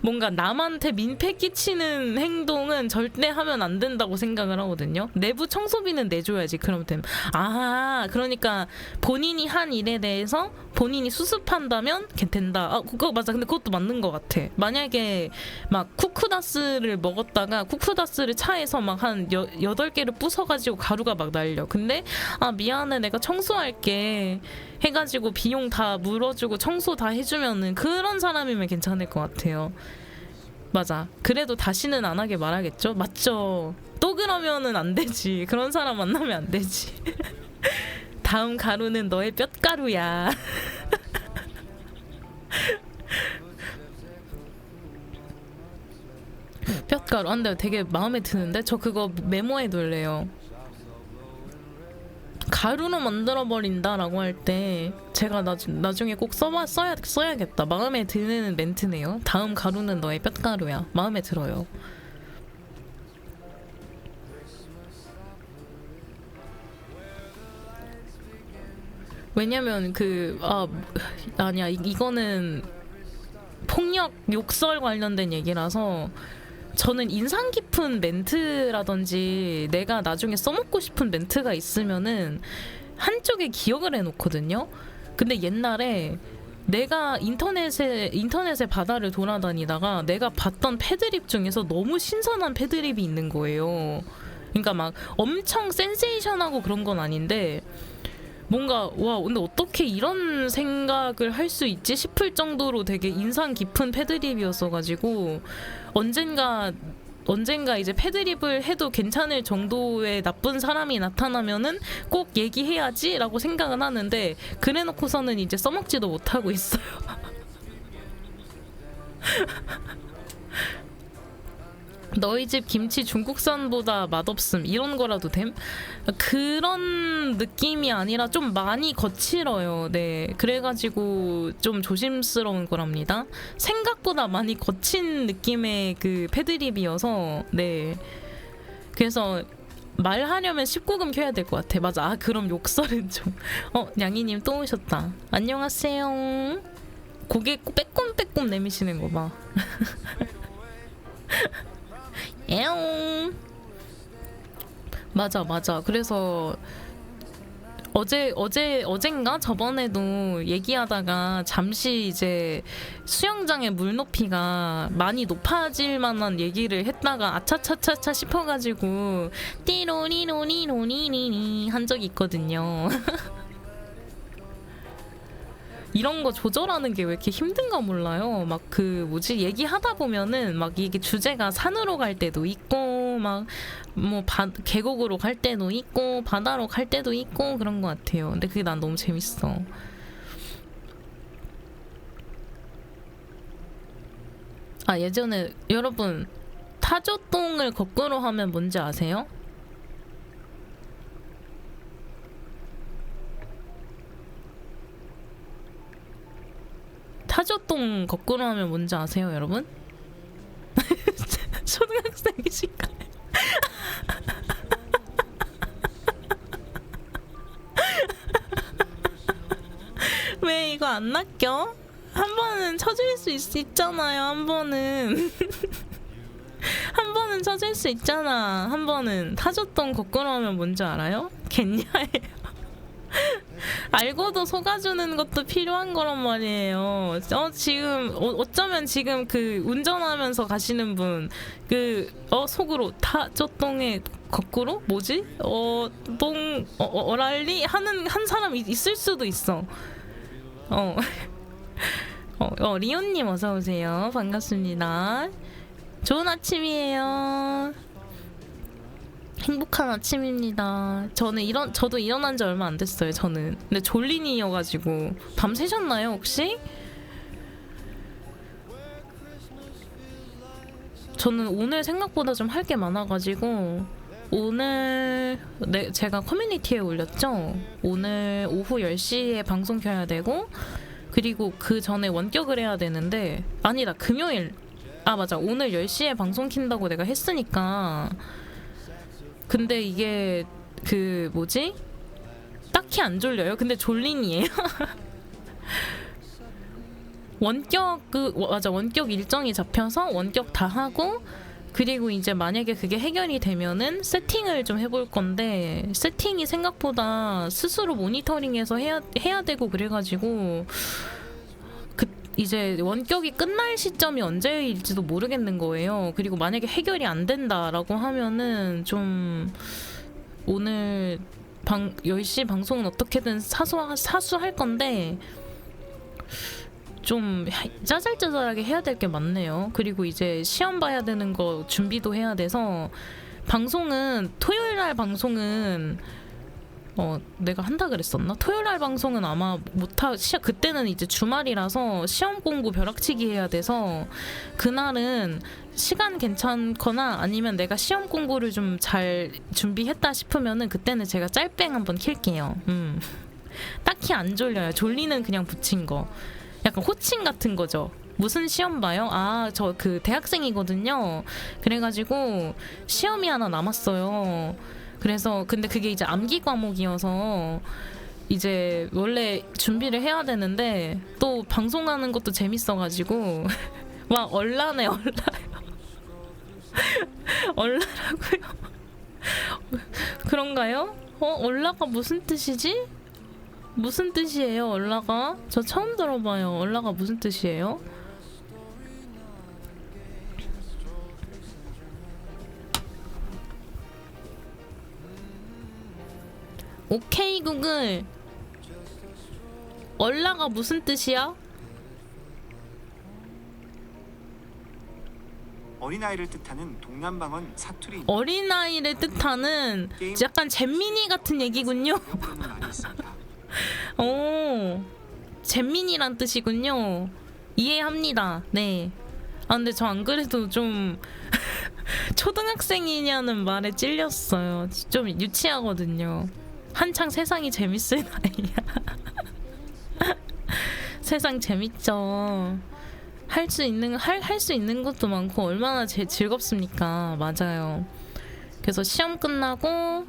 뭔가 남한테 민폐 끼치는 행동은 절대 하면 안 된다고 생각을 하거든요. 내부 청소비는 내줘야지. 그럼 됨. 아, 그러니까 본인이 한 일에 대해서 본인이 수습한다면 된다. 아, 그거 맞아. 근데 그것도 맞는 것 같아. 만약에 막 쿠크다스를 먹었다가 쿠크다스를 차에서 막 한 8개를 부숴가지고 가루가 막 날려. 근데 아 미안해 내가 청소할게 해가지고 비용 다 물어주고 청소 다 해주면은 그런 사람이면 괜찮을 것 같아요. 맞아. 그래도 다시는 안 하게 말하겠죠? 맞죠? 또 그러면은 안 되지. 그런 사람 만나면 안 되지. 다음 가루는 너의 뼛가루야. 뼛가루. 근데 되게 마음에 드는데? 저 그거 메모해 둘래요. 가루로 만들어버린다라고 할 때 제가 나중에 꼭 써야겠다. 마음에 드는 멘트네요. 다음 가루는 너의 뼛가루야. 마음에 들어요. 왜냐면 아니야 이거는 폭력 욕설 관련된 얘기라서 저는 인상 깊은 멘트라든지 내가 나중에 써먹고 싶은 멘트가 있으면은 한쪽에 기억을 해놓거든요. 근데 옛날에 내가 인터넷의 바다를 돌아다니다가 내가 봤던 패드립 중에서 너무 신선한 패드립이 있는 거예요. 그러니까 막 엄청 센세이션하고 그런 건 아닌데 뭔가 와 근데 어떻게 이런 생각을 할 수 있지 싶을 정도로 되게 인상 깊은 패드립이었어가지고 언젠가 이제 패드립을 해도 괜찮을 정도의 나쁜 사람이 나타나면은 꼭 얘기해야지라고 생각은 하는데 그래놓고서는 이제 써먹지도 못하고 있어요. 너희 집 김치 중국산보다 맛없음 이런 거라도 됨? 그런 느낌이 아니라 좀 많이 거칠어요. 네, 그래가지고 좀 조심스러운 거랍니다. 생각보다 많이 거친 느낌의 그 패드립이어서 네, 그래서 말하려면 19금 켜야 될 것 같아. 맞아. 아 그럼 욕설은 좀. 냥이님 또 오셨다. 안녕하세요. 고개 빼꼼빼꼼 내미시는 거 봐. 에옹. 맞아. 그래서 어젠가 저번에도 얘기하다가 잠시 이제 수영장의 물 높이가 많이 높아질 만한 얘기를 했다가 아차차차차 싶어가지고 띠로리로리로리리리 한 적이 있거든요. 이런 거 조절하는 게 왜 이렇게 힘든가 몰라요. 막 그 뭐지 얘기하다 보면은 막 이게 주제가 산으로 갈 때도 있고 막 뭐 계곡으로 갈 때도 있고 바다로 갈 때도 있고 그런 것 같아요. 근데 그게 난 너무 재밌어. 아 예전에 여러분 타조똥을 거꾸로 하면 뭔지 아세요? 타조똥 거꾸로 하면 뭔지 아세요, 여러분? 초등학생이신가요? 왜 이거 안 낚여? 한 번은 쳐줄 수 있잖아요. 한 번은 한 번은 쳐줄 수 있잖아. 한 번은 타조똥 거꾸로 하면 뭔지 알아요? 겠냐예요. 알고도 속아주는 것도 필요한 거란 말이에요. 지금 어쩌면 지금 그 운전하면서 가시는 분 속으로 타조똥에 거꾸로 뭐지? 어랄리 하는 한 사람 있을 수도 있어. 리온님 어서 오세요. 반갑습니다. 좋은 아침이에요. 행복한 아침입니다. 저도 일어난 지 얼마 안 됐어요. 저는 근데 졸린이여가지고 밤 새셨나요 혹시? 저는 오늘 생각보다 좀 할 게 많아가지고 오늘 제가 커뮤니티에 올렸죠. 오늘 오후 10시에 방송 켜야 되고 그리고 그 전에 원격을 해야 되는데 아니다 금요일 맞아 오늘 10시에 방송 킨다고 내가 했으니까 근데 이게 그 뭐지? 딱히 안 졸려요. 근데 졸린이에요. 원격 일정이 잡혀서 원격 다 하고 그리고 이제 만약에 그게 해결이 되면은 세팅을 좀 해볼 건데 세팅이 생각보다 스스로 모니터링해서 해야 되고 그래가지고 이제 원격이 끝날 시점이 언제일지도 모르겠는 거예요. 그리고 만약에 해결이 안 된다라고 하면은 좀 오늘 10시 방송은 어떻게든 사수할 건데 좀 짜잘짜잘하게 해야 될 게 많네요. 그리고 이제 시험 봐야 되는 거 준비도 해야 돼서 방송은 토요일날 방송은 내가 한다 그랬었나? 토요일날 방송은 아마 그때는 이제 주말이라서 시험 공부 벼락치기 해야 돼서 그날은 시간 괜찮거나 아니면 내가 시험 공부를 좀 잘 준비했다 싶으면은 그때는 제가 짤뺑 한번 킬게요. 딱히 안 졸려요. 졸리는 그냥 붙인 거. 약간 호칭 같은 거죠. 무슨 시험 봐요? 저 그 대학생이거든요. 그래가지고 시험이 하나 남았어요. 그래서 근데 그게 이제 암기 과목이어서 이제 원래 준비를 해야 되는데 또 방송하는 것도 재밌어가지고 막 얼라요. 얼라라고요? 그런가요? 얼라가 무슨 뜻이지? 무슨 뜻이에요, 얼라가? 저 처음 들어봐요. 얼라가 무슨 뜻이에요? 오케이 구글, 얼라가 무슨 뜻이야? 어린아이를 뜻하는 동남방언 사투리. 어린아이를 뜻하는 약간 잼민이 같은 얘기군요. 표현은 많이 있습니다. 오, 잼민이란 뜻이군요. 이해합니다. 네. 아 근데 저 안 그래도 좀 초등학생이냐는 말에 찔렸어요. 좀 유치하거든요. 한창 세상이 재밌을 나이야. 세상 재밌죠. 할 수 있는 것도 많고 얼마나 즐겁습니까. 맞아요. 그래서 시험 끝나면은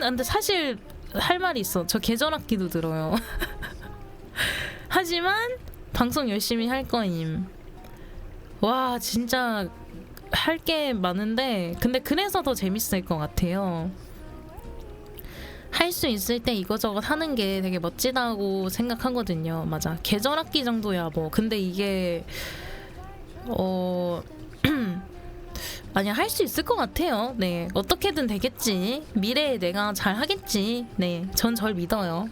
근데 사실 할 말이 있어. 저 계절학기도 들어요. 하지만 방송 열심히 할 거임. 와 진짜 할 게 많은데 근데 그래서 더 재밌을 것 같아요. 할 수 있을 때 이거저것 하는 게 되게 멋지다고 생각하거든요. 맞아. 계절학기 정도야 뭐. 근데 이게 아니야, 할 수 있을 것 같아요. 네, 어떻게든 되겠지. 미래에 내가 잘 하겠지. 네, 전 절 믿어요.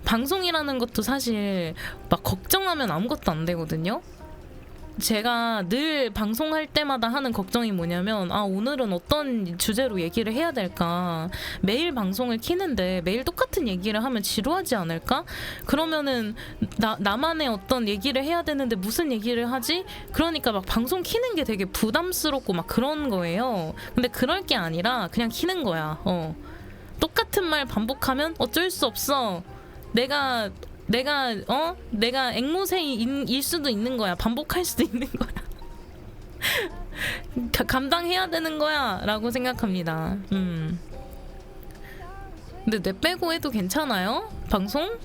방송이라는 것도 사실 막 걱정하면 아무것도 안 되거든요. 제가 늘 방송할 때마다 하는 걱정이 뭐냐면 오늘은 어떤 주제로 얘기를 해야 될까. 매일 방송을 키는데 매일 똑같은 얘기를 하면 지루하지 않을까? 그러면은 나만의 어떤 얘기를 해야 되는데 무슨 얘기를 하지? 그러니까 막 방송 키는 게 되게 부담스럽고 막 그런 거예요. 근데 그럴 게 아니라 그냥 키는 거야. 똑같은 말 반복하면 어쩔 수 없어. 내가 앵무새일 수도 있는 거야. 반복할 수도 있는 거야. 감당해야 되는 거야 라고 생각합니다. 근데 뇌 빼고 해도 괜찮아요? 방송?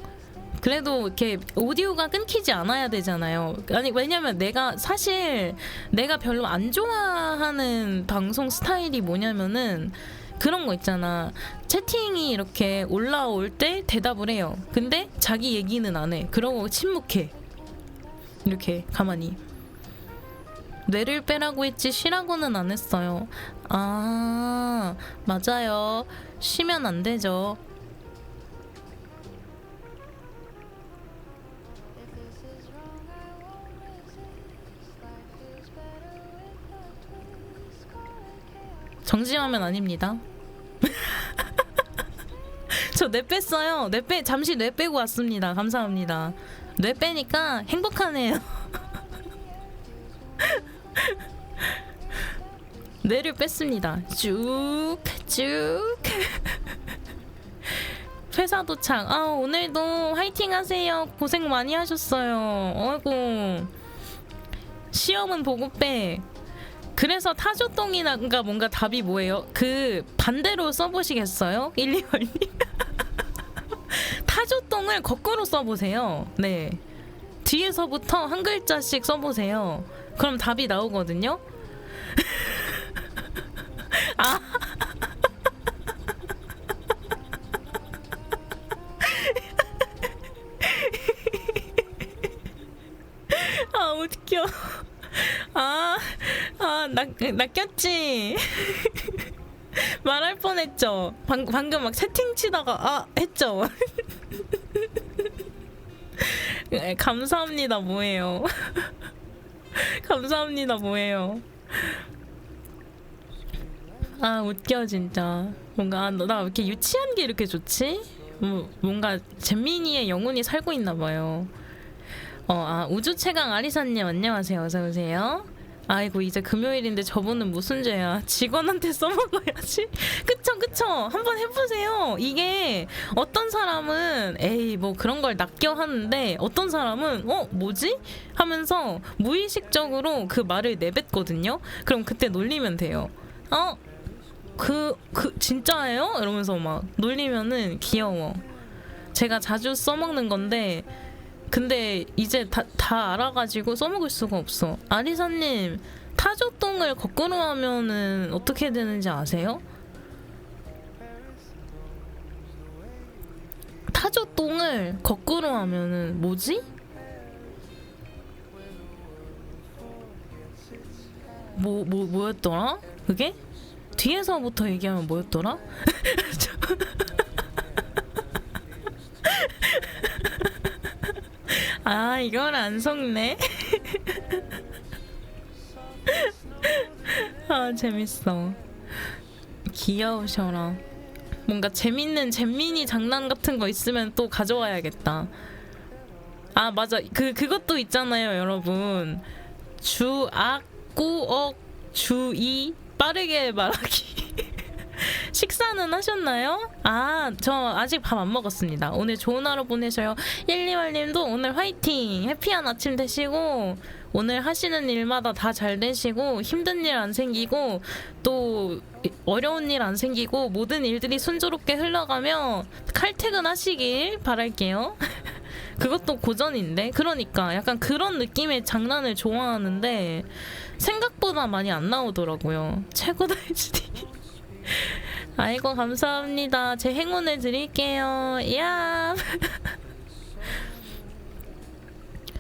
그래도 이렇게 오디오가 끊기지 않아야 되잖아요. 아니 왜냐면 사실 내가 별로 안 좋아하는 방송 스타일이 뭐냐면은 그런 거 있잖아. 채팅이 이렇게 올라올 때 대답을 해요. 근데 자기 얘기는 안 해. 그러고 침묵해. 이렇게 가만히. 뇌를 빼라고 했지 쉬라고는 안 했어요. 아, 맞아요. 쉬면 안 되죠. 정지하면 아닙니다. 저 뇌 뺐어요. 잠시 뇌 빼고 왔습니다. 감사합니다. 뇌 빼니까 행복하네요. 뇌를 뺐습니다. 쭉. 회사 도착. 오늘도 화이팅 하세요. 고생 많이 하셨어요. 어이구. 시험은 보고 빼. 그래서 타조똥이나 뭔가 답이 뭐예요? 그 반대로 써보시겠어요? 1,2월님. 타조똥을 거꾸로 써보세요. 네, 뒤에서부터 한 글자씩 써보세요. 그럼 답이 나오거든요. 웃겨. 낚였지. 말할 뻔했죠. 방금 막 채팅 치다가 했죠. 감사합니다 뭐예요. 감사합니다 뭐예요. 웃겨 진짜. 뭔가 나 왜 이렇게 유치한 게 이렇게 좋지? 뭔가 잼민이의 영혼이 살고 있나 봐요. 우주 최강 아리사님 안녕하세요. 어서 오세요. 아이고 이제 금요일인데 저분은 무슨 죄야. 직원한테 써먹어야지. 그쵸. 한번 해보세요. 이게 어떤 사람은 에이 뭐 그런 걸 낚여 하는데 어떤 사람은 뭐지? 하면서 무의식적으로 그 말을 내뱉거든요. 그럼 그때 놀리면 돼요. 진짜예요? 이러면서 막 놀리면은 귀여워. 제가 자주 써먹는 건데 근데 이제 다 알아가지고 써먹을 수가 없어. 아리사님, 타조똥을 거꾸로 하면은 어떻게 되는지 아세요? 타조똥을 거꾸로 하면은 뭐지? 뭐였더라? 그게? 뒤에서부터 얘기하면 뭐였더라? 아, 이걸 안 속네. 아, 재밌어. 귀여우셔라. 뭔가 재밌는 잼민이 장난 같은 거 있으면 또 가져와야겠다. 아, 맞아. 그것도 있잖아요, 여러분. 주악, 꾸억, 주의, 빠르게 말하기. 식사는 하셨나요? 아, 저 아직 밥 안 먹었습니다. 오늘 좋은 하루 보내셔요. 128님도 오늘 화이팅! 해피한 아침 되시고 오늘 하시는 일마다 다 잘 되시고 힘든 일 안 생기고 또 어려운 일 안 생기고 모든 일들이 순조롭게 흘러가며 칼퇴근 하시길 바랄게요. 그것도 고전인데? 그러니까 약간 그런 느낌의 장난을 좋아하는데 생각보다 많이 안 나오더라고요. 최고다 HD. 아이고 감사합니다. 제 행운을 드릴게요. 야.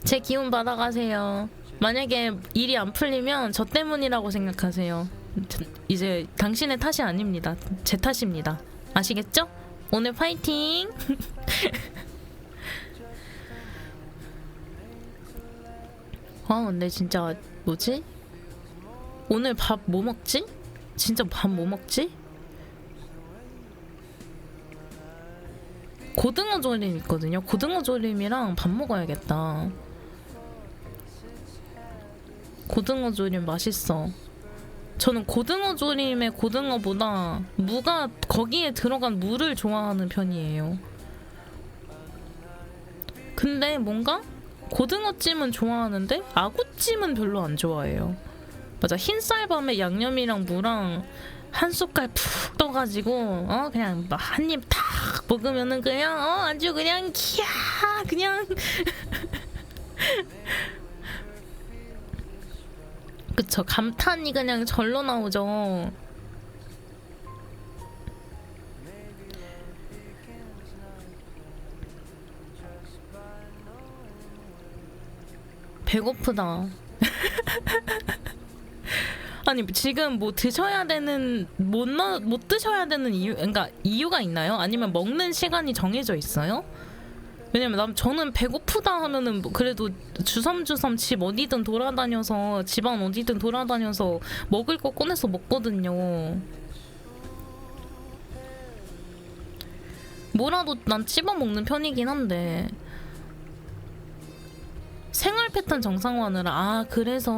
제 기운 받아가세요. 만약에 일이 안 풀리면 저 때문이라고 생각하세요. 이제 당신의 탓이 아닙니다. 제 탓입니다. 아시겠죠? 오늘 파이팅! 아 근데 진짜 뭐지? 오늘 밥 뭐 먹지? 진짜 밥 뭐 먹지? 고등어 조림 있거든요. 고등어 조림이랑 밥 먹어야겠다. 고등어 조림 맛있어. 저는 고등어 조림에 고등어보다 무가 거기에 들어간 무를 좋아하는 편이에요. 근데 뭔가 고등어찜은 좋아하는데 아구찜은 별로 안 좋아해요. 맞아, 흰쌀밥에 양념이랑 무랑 한 숟갈 푹 떠가지고 그냥 한 입 탁 먹으면은 그냥 아주 그냥 키야 그냥 그쵸, 감탄이 그냥 절로 나오죠. 배고프다. 아니 지금 뭐 드셔야 되는 못 드셔야 되는 이유, 그러니까 이유가 있나요? 아니면 먹는 시간이 정해져 있어요? 왜냐면 저는 배고프다 하면은 뭐 그래도 주섬주섬 집 어디든 돌아다녀서 집안 어디든 돌아다녀서 먹을 거 꺼내서 먹거든요. 뭐라도 난 씹어 먹는 편이긴 한데 생활 패턴 정상화느라 그래서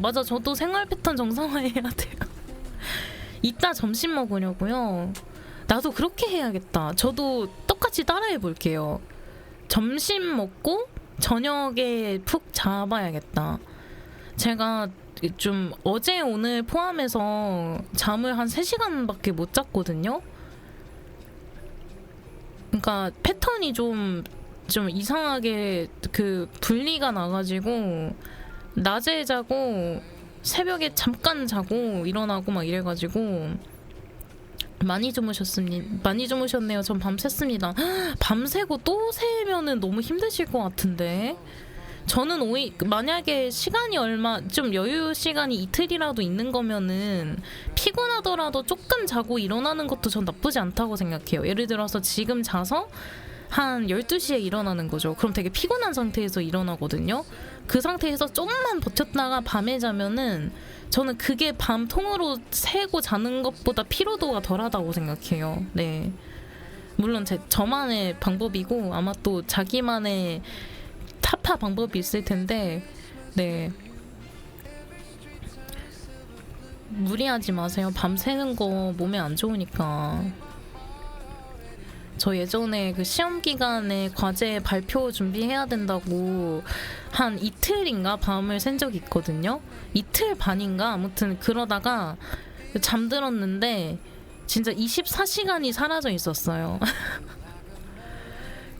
맞아, 저도 생활 패턴 정상화해야 돼요. 이따 점심 먹으려고요. 나도 그렇게 해야겠다. 저도 똑같이 따라해 볼게요. 점심 먹고 저녁에 푹 자봐야겠다. 제가 좀 어제 오늘 포함해서 잠을 한 3시간밖에 못 잤거든요. 그러니까 패턴이 좀 이상하게 분리가 나가지고 낮에 자고 새벽에 잠깐 자고 일어나고 막 이래가지고 많이 주무셨네요. 전 밤샜습니다. 밤새고 또 새면은 너무 힘드실 것 같은데. 저는 만약에 시간이 좀 여유 시간이 이틀이라도 있는 거면은 피곤하더라도 조금 자고 일어나는 것도 전 나쁘지 않다고 생각해요. 예를 들어서 지금 자서 한 12시에 일어나는 거죠. 그럼 되게 피곤한 상태에서 일어나거든요. 그 상태에서 좀만 버텼다가 밤에 자면은 저는 그게 밤 통으로 새고 자는 것보다 피로도가 덜하다고 생각해요. 네. 물론 저만의 방법이고 아마 또 자기만의 타파 방법이 있을 텐데, 네. 무리하지 마세요. 밤 새는 거 몸에 안 좋으니까. 저 예전에 시험 기간에 과제 발표 준비해야 된다고 한 이틀인가 밤을 샌 적이 있거든요. 이틀 반인가 아무튼 그러다가 잠들었는데 진짜 24시간이 사라져 있었어요.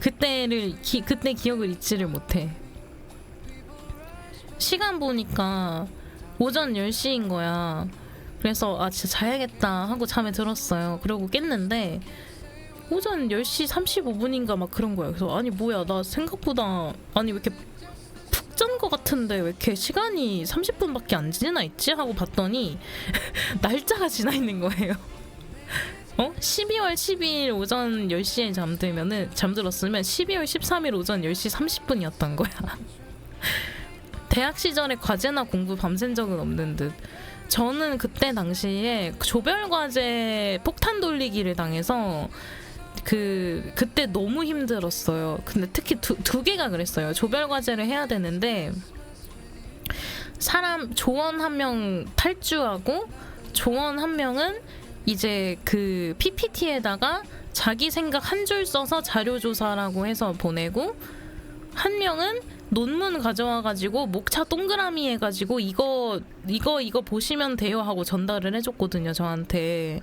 그때 기억을 잊지를 못해. 시간 보니까 오전 10시인 거야. 그래서 아 진짜 자야겠다 하고 잠에 들었어요. 그러고 깼는데 오전 10시 35분인가 막 그런 거야. 그래서 아니 뭐야 나 생각보다 아니 왜 이렇게 푹 잔 거 같은데 왜 이렇게 시간이 30분밖에 안 지나 있지? 하고 봤더니 날짜가 지나 있는 거예요. 12월 12일 오전 10시에 잠들었으면 12월 13일 오전 10시 30분이었던 거야. 대학 시절에 과제나 공부 밤샌 적은 없는 듯. 저는 그때 당시에 조별 과제 폭탄 돌리기를 당해서 그때 너무 힘들었어요. 근데 특히 두 개가 그랬어요. 조별 과제를 해야 되는데 조원 한 명 탈주하고 조원 한 명은 이제 그 PPT에다가 자기 생각 한 줄 써서 자료 조사라고 해서 보내고 한 명은 논문 가져와가지고 목차 동그라미 해가지고 이거 보시면 돼요 하고 전달을 해줬거든요 저한테.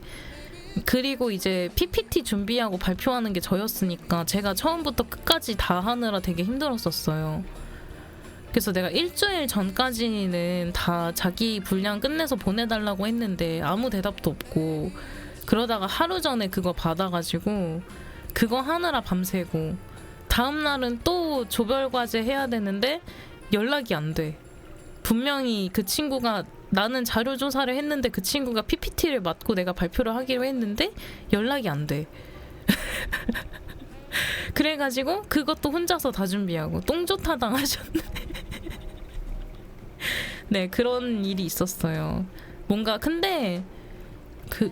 그리고 이제 PPT 준비하고 발표하는 게 저였으니까 제가 처음부터 끝까지 다 하느라 되게 힘들었었어요. 그래서 내가 일주일 전까지는 다 자기 분량 끝내서 보내달라고 했는데 아무 대답도 없고 그러다가 하루 전에 그거 받아가지고 그거 하느라 밤새고 다음날은 또 조별과제 해야 되는데 연락이 안 돼. 분명히 그 친구가 나는 자료 조사를 했는데 그 친구가 PPT를 맡고 내가 발표를 하기로 했는데 연락이 안 돼. 그래가지고 그것도 혼자서 다 준비하고 똥조타 당하셨네. 네, 그런 일이 있었어요. 뭔가 근데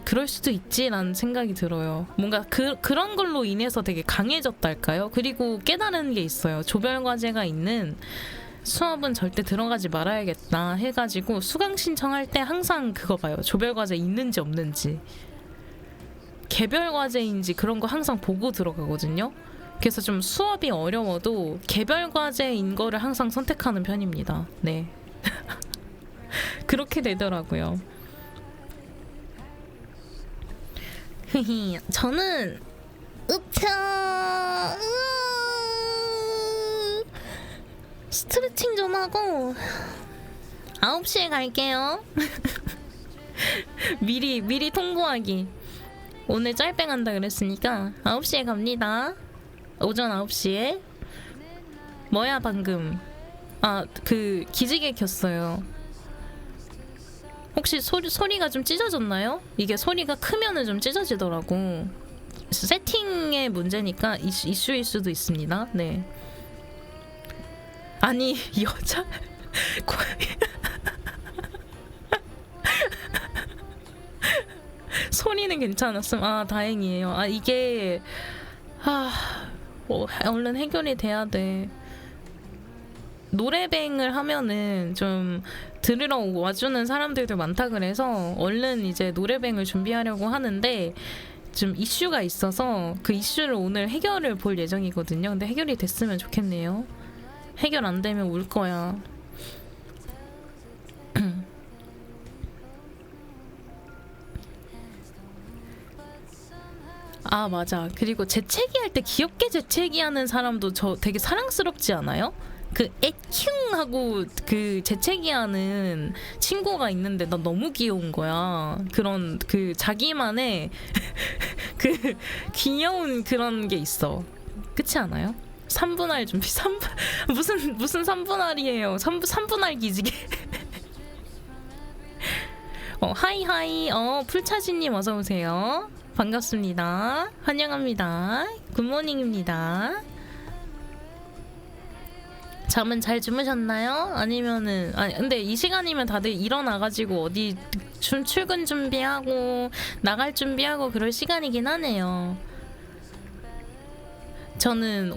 그럴 수도 있지라는 생각이 들어요. 뭔가 그런 걸로 인해서 되게 강해졌달까요? 그리고 깨달은 게 있어요. 조별 과제가 있는 수업은 절대 들어가지 말아야겠다 해가지고 수강 신청할 때 항상 그거 봐요. 조별 과제 있는지 없는지. 개별 과제인지 그런 거 항상 보고 들어가거든요. 그래서 좀 수업이 어려워도 개별 과제인 거를 항상 선택하는 편입니다. 네. 그렇게 되더라고요. 저는 스트레칭 좀 하고 9시에 갈게요. 미리 통보하기. 오늘 짤뺑 한다 그랬으니까 9시에 갑니다. 오전 9시에. 뭐야 방금. 그 기지개 켰어요. 혹시 소리가 좀 찢어졌나요? 이게 소리가 크면은 좀 찢어지더라고. 세팅의 문제니까 이슈일 수도 있습니다. 네. 아니 여자 소리는 괜찮았음. 다행이에요. 이게 얼른 해결이 돼야 돼. 노래뱅을 하면은 좀 들으러 와주는 사람들도 많다 그래서 얼른 이제 노래뱅을 준비하려고 하는데 좀 이슈가 있어서 그 이슈를 오늘 해결을 볼 예정이거든요. 근데 해결이 됐으면 좋겠네요. 해결 안 되면 울 거야. 맞아. 그리고 재채기 할 때 귀엽게 재채기 하는 사람도 저 되게 사랑스럽지 않아요? 그 에킹 하고 그 재채기 하는 친구가 있는데 나 너무 귀여운 거야. 그런 그 자기만의 그 귀여운 그런 게 있어. 그렇지 않아요? 3분할 준비. 무슨 3분할이에요. 3분할 기지개. 하이하이. 풀차지님 어서 오세요. 반갑습니다. 환영합니다. 굿모닝입니다. 잠은 잘 주무셨나요? 아니면은 근데 이 시간이면 다들 일어나가지고 어디 출근 준비하고 나갈 준비하고 그럴 시간이긴 하네요. 저는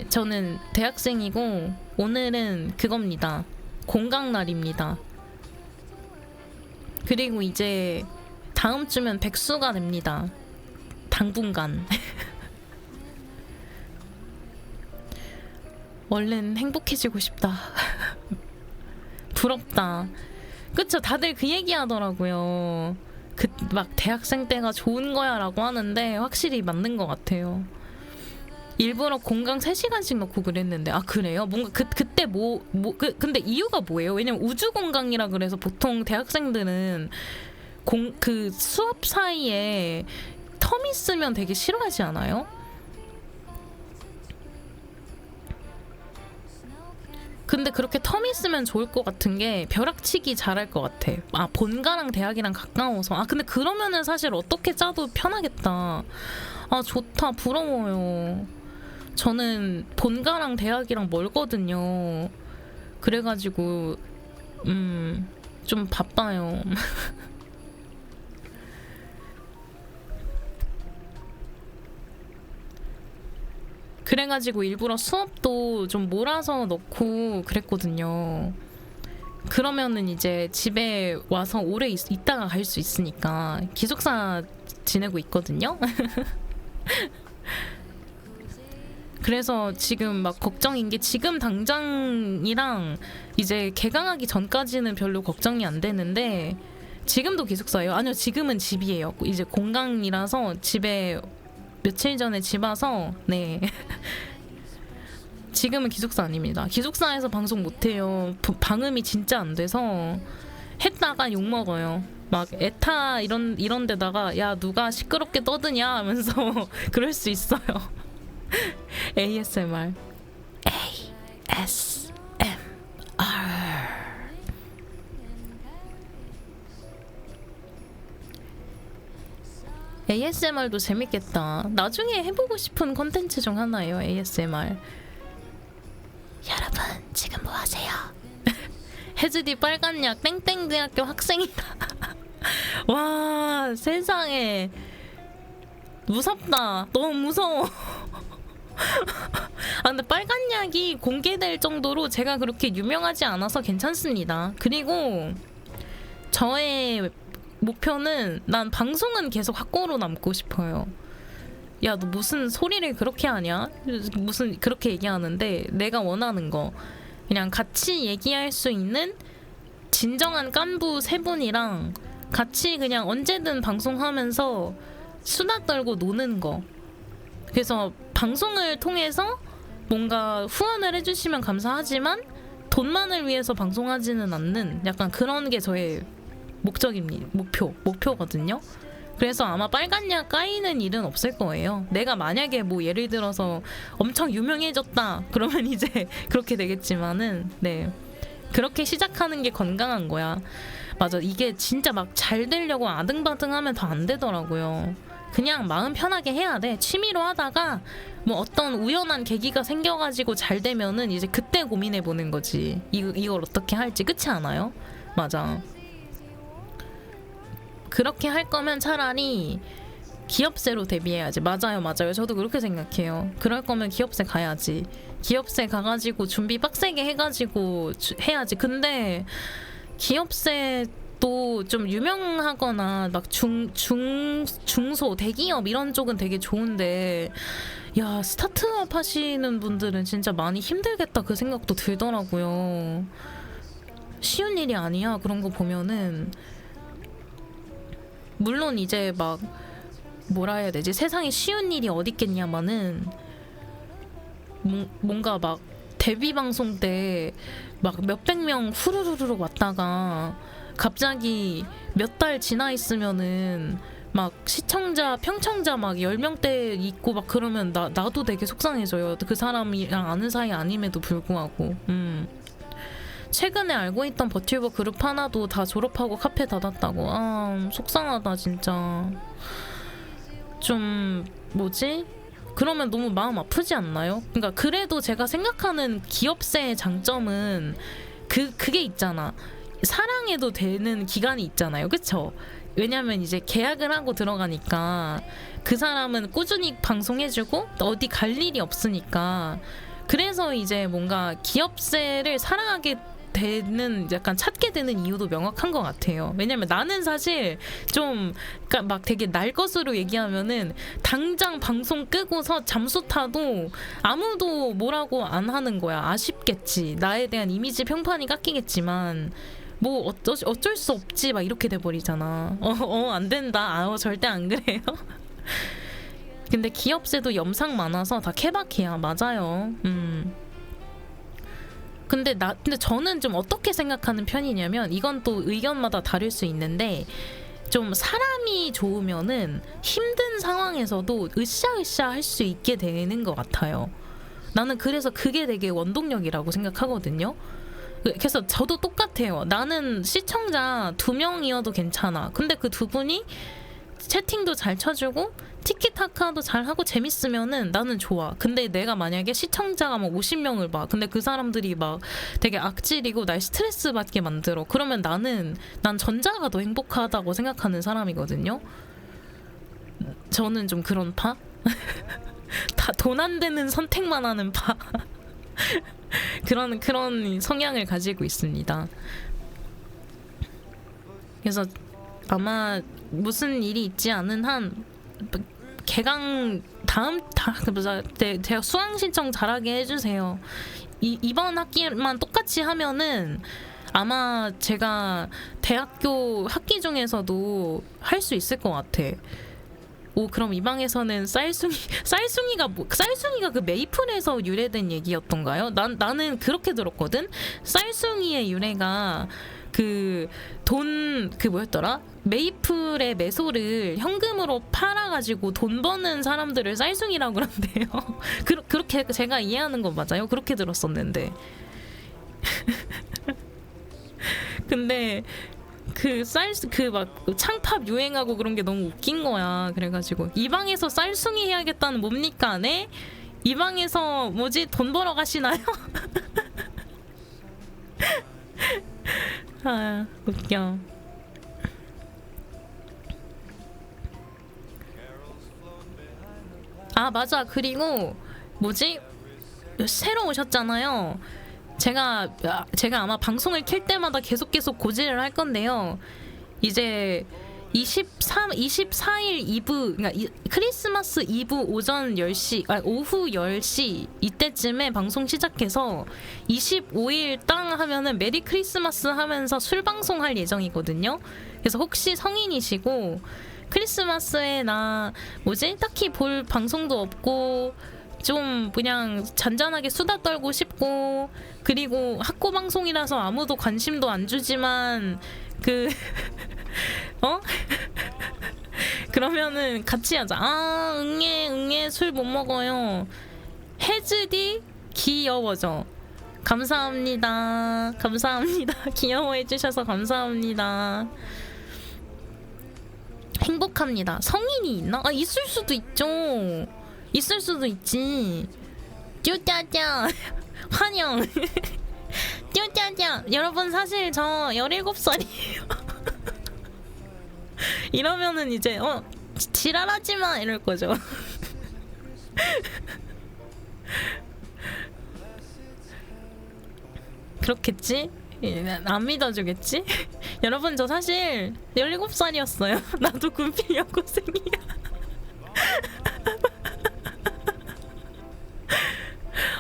저는 대학생이고 오늘은 그겁니다. 공강날입니다. 그리고 이제 다음 주면 백수가 됩니다. 당분간. 얼른 행복해지고 싶다. 부럽다. 그쵸? 다들 그 얘기 하더라고요. 막 대학생 때가 좋은 거야 라고 하는데 확실히 맞는 것 같아요. 일부러 공강 3시간씩 넣고 그랬는데 아 그래요? 뭔가 그때 근데 이유가 뭐예요? 왜냐면 우주 공강이라 그래서 보통 대학생들은 그 수업 사이에 텀 있으면 되게 싫어하지 않아요? 근데 그렇게 텀 있으면 좋을 것 같은 게 벼락치기 잘할 것 같아. 아 본가랑 대학이랑 가까워서. 아 근데 그러면은 사실 어떻게 짜도 편하겠다. 아 좋다. 부러워요. 저는 본가랑 대학이랑 멀거든요. 그래가지고 좀 바빠요. 그래가지고 일부러 수업도 좀 몰아서 넣고 그랬거든요. 그러면은 이제 집에 와서 오래 있다가 갈 수 있으니까 기숙사 지내고 있거든요. 그래서 지금 막 걱정인 게 지금 당장이랑 이제 개강하기 전까지는 별로 걱정이 안 되는데 지금도 기숙사예요. 아니요, 지금은 집이에요. 이제 공강이라서 집에 며칠 전에 집 와서 네. 지금은 기숙사 아닙니다. 기숙사에서 방송 못해요. 방음이 진짜 안 돼서 했다가 욕 먹어요. 막 에타 이런 데다가 야 누가 시끄럽게 떠드냐 하면서 그럴 수 있어요. ASMR ASMR도 재밌겠다. 나중에 해보고 싶은 콘텐츠 중 하나예요. ASMR. 여러분 지금 뭐 하세요? 해즈디 빨간약 땡땡대학교 학생이다. 와 세상에 무섭다. 너무 무서워. 아 근데 빨간약이 공개될 정도로 제가 그렇게 유명하지 않아서 괜찮습니다. 그리고 저의 목표는 난 방송은 계속 학고로 남고 싶어요. 야 너 무슨 소리를 그렇게 하냐? 무슨 그렇게 얘기하는데 내가 원하는 거 그냥 같이 얘기할 수 있는 진정한 깐부 3분이랑 같이 그냥 언제든 방송하면서 수다 떨고 노는 거. 그래서 방송을 통해서 뭔가 후원을 해주시면 감사하지만 돈만을 위해서 방송하지는 않는 약간 그런 게 저의 목적입니다. 목표거든요. 그래서 아마 빨간약 까이는 일은 없을 거예요. 내가 만약에 뭐 예를 들어서 엄청 유명해졌다 그러면 이제 그렇게 되겠지만은 네 그렇게 시작하는 게 건강한 거야. 맞아, 이게 진짜 막 잘 되려고 아등바등하면 더 안 되더라고요. 그냥 마음 편하게 해야 돼. 취미로 하다가 뭐 어떤 우연한 계기가 생겨가지고 잘 되면은 이제 그때 고민해 보는 거지. 이걸 어떻게 할지. 그렇지 않아요? 맞아. 그렇게 할 거면 차라리 기업세로 대비해야지. 맞아요. 저도 그렇게 생각해요. 그럴 거면 기업세 가야지. 기업세 가가지고 준비 빡세게 해가지고 해야지. 근데 기업세도 좀 유명하거나 막 중소 대기업 이런 쪽은 되게 좋은데 야 스타트업 하시는 분들은 진짜 많이 힘들겠다 그 생각도 들더라고요. 쉬운 일이 아니야. 그런 거 보면은 물론 이제 막 뭐라 해야 되지? 세상에 쉬운 일이 어디 있겠냐마는 뭔가 막 데뷔 방송 때 막 몇백 명 후루루루 왔다가 갑자기 몇 달 지나 있으면은 막 시청자 평청자 막 10명대 있고 막 그러면 나도 되게 속상해져요. 그 사람이랑 아는 사이 아님에도 불구하고. 최근에 알고 있던 버튜버 그룹 하나도 다 졸업하고 카페 닫았다고. 아 속상하다 진짜. 좀 뭐지? 그러면 너무 마음 아프지 않나요? 그러니까 그래도 제가 생각하는 기업세의 장점은 그게 있잖아. 사랑해도 되는 기간이 있잖아요. 그쵸? 왜냐면 이제 계약을 하고 들어가니까 그 사람은 꾸준히 방송해주고 어디 갈 일이 없으니까. 그래서 이제 뭔가 기업세를 사랑하게 되는 약간 찾게 되는 이유도 명확한 것 같아요. 왜냐면 나는 사실 좀 그러니까 막 되게 날 것으로 얘기하면은 당장 방송 끄고서 잠수 타도 아무도 뭐라고 안 하는 거야. 아쉽겠지. 나에 대한 이미지 평판이 깎이겠지만 뭐 어쩔 수 없지 막 이렇게 돼버리잖아. 안 된다. 절대 안 그래요. 근데 기업세도 염상 많아서 다 케바케야. 맞아요. 근데 저는 좀 어떻게 생각하는 편이냐면, 이건 또 의견마다 다를 수 있는데, 좀 사람이 좋으면은 힘든 상황에서도 으쌰으쌰 할 수 있게 되는 것 같아요. 나는 그래서 그게 되게 원동력이라고 생각하거든요. 그래서 저도 똑같아요. 나는 시청자 2명이어도 괜찮아. 근데 그 2분이 채팅도 잘 쳐주고 티키타카도 잘하고 재밌으면은 나는 좋아. 근데 내가 만약에 시청자가 막 50명을 봐. 근데 그 사람들이 막 되게 악질이고 날 스트레스 받게 만들어. 그러면 난 전자가 더 행복하다고 생각하는 사람이거든요. 저는 좀 그런 파? 다 돈 안 되는 선택만 하는 파. 그런 성향을 가지고 있습니다. 그래서 아마 무슨 일이 있지 않은 한 개강 제가 수강 신청 잘하게 해주세요. 이번 학기만 똑같이 하면은 아마 제가 대학교 학기 중에서도 할 수 있을 것 같아. 오, 그럼 이 방에서는 쌀숭이가 그 메이플에서 유래된 얘기였던가요? 나는 그렇게 들었거든. 쌀숭이의 유래가 그 뭐였더라? 메이플의 매소를 현금으로 팔아가지고 돈 버는 사람들을 쌀숭이라고 그런대요. 그렇게 제가 이해하는 건 맞아요? 그렇게 들었었는데. 근데 막 창팝 유행하고 그런 게 너무 웃긴 거야. 그래가지고 이 방에서 쌀숭이 해야겠다는 뭡니까? 네? 이 방에서 돈 벌어 가시나요? 아, 웃겨. 아, 맞아. 그리고 새로 오셨잖아요. 제가 아마 방송을 킬 때마다 계속 고지를 할 건데요. 이제 24일 이브, 그러니까 크리스마스 이브 오후 10시 이때쯤에 방송 시작해서 25일 땅 하면은 메리 크리스마스 하면서 술 방송할 예정이거든요. 그래서 혹시 성인이시고 크리스마스에 딱히 볼 방송도 없고 좀 그냥 잔잔하게 수다 떨고 싶고, 그리고 학고 방송이라서 아무도 관심도 안 주지만 그러면은 같이 하자. 아, 응애 술 못 먹어요. 해즈디 귀여워져. 감사합니다. 귀여워해 주셔서 감사합니다. 행복합니다. 성인이 있나? 아, 있을 수도 있죠. 있을 수도 있지. 쭈짜짜 환영. 쭈짜짜. 여러분, 사실 저 17살이에요. 이러면은 이제 지랄하지마 이럴 거죠. 그렇겠지? 안 믿어주겠지? 여러분, 저 사실 17살이었어요. 나도 군필 여고생이야.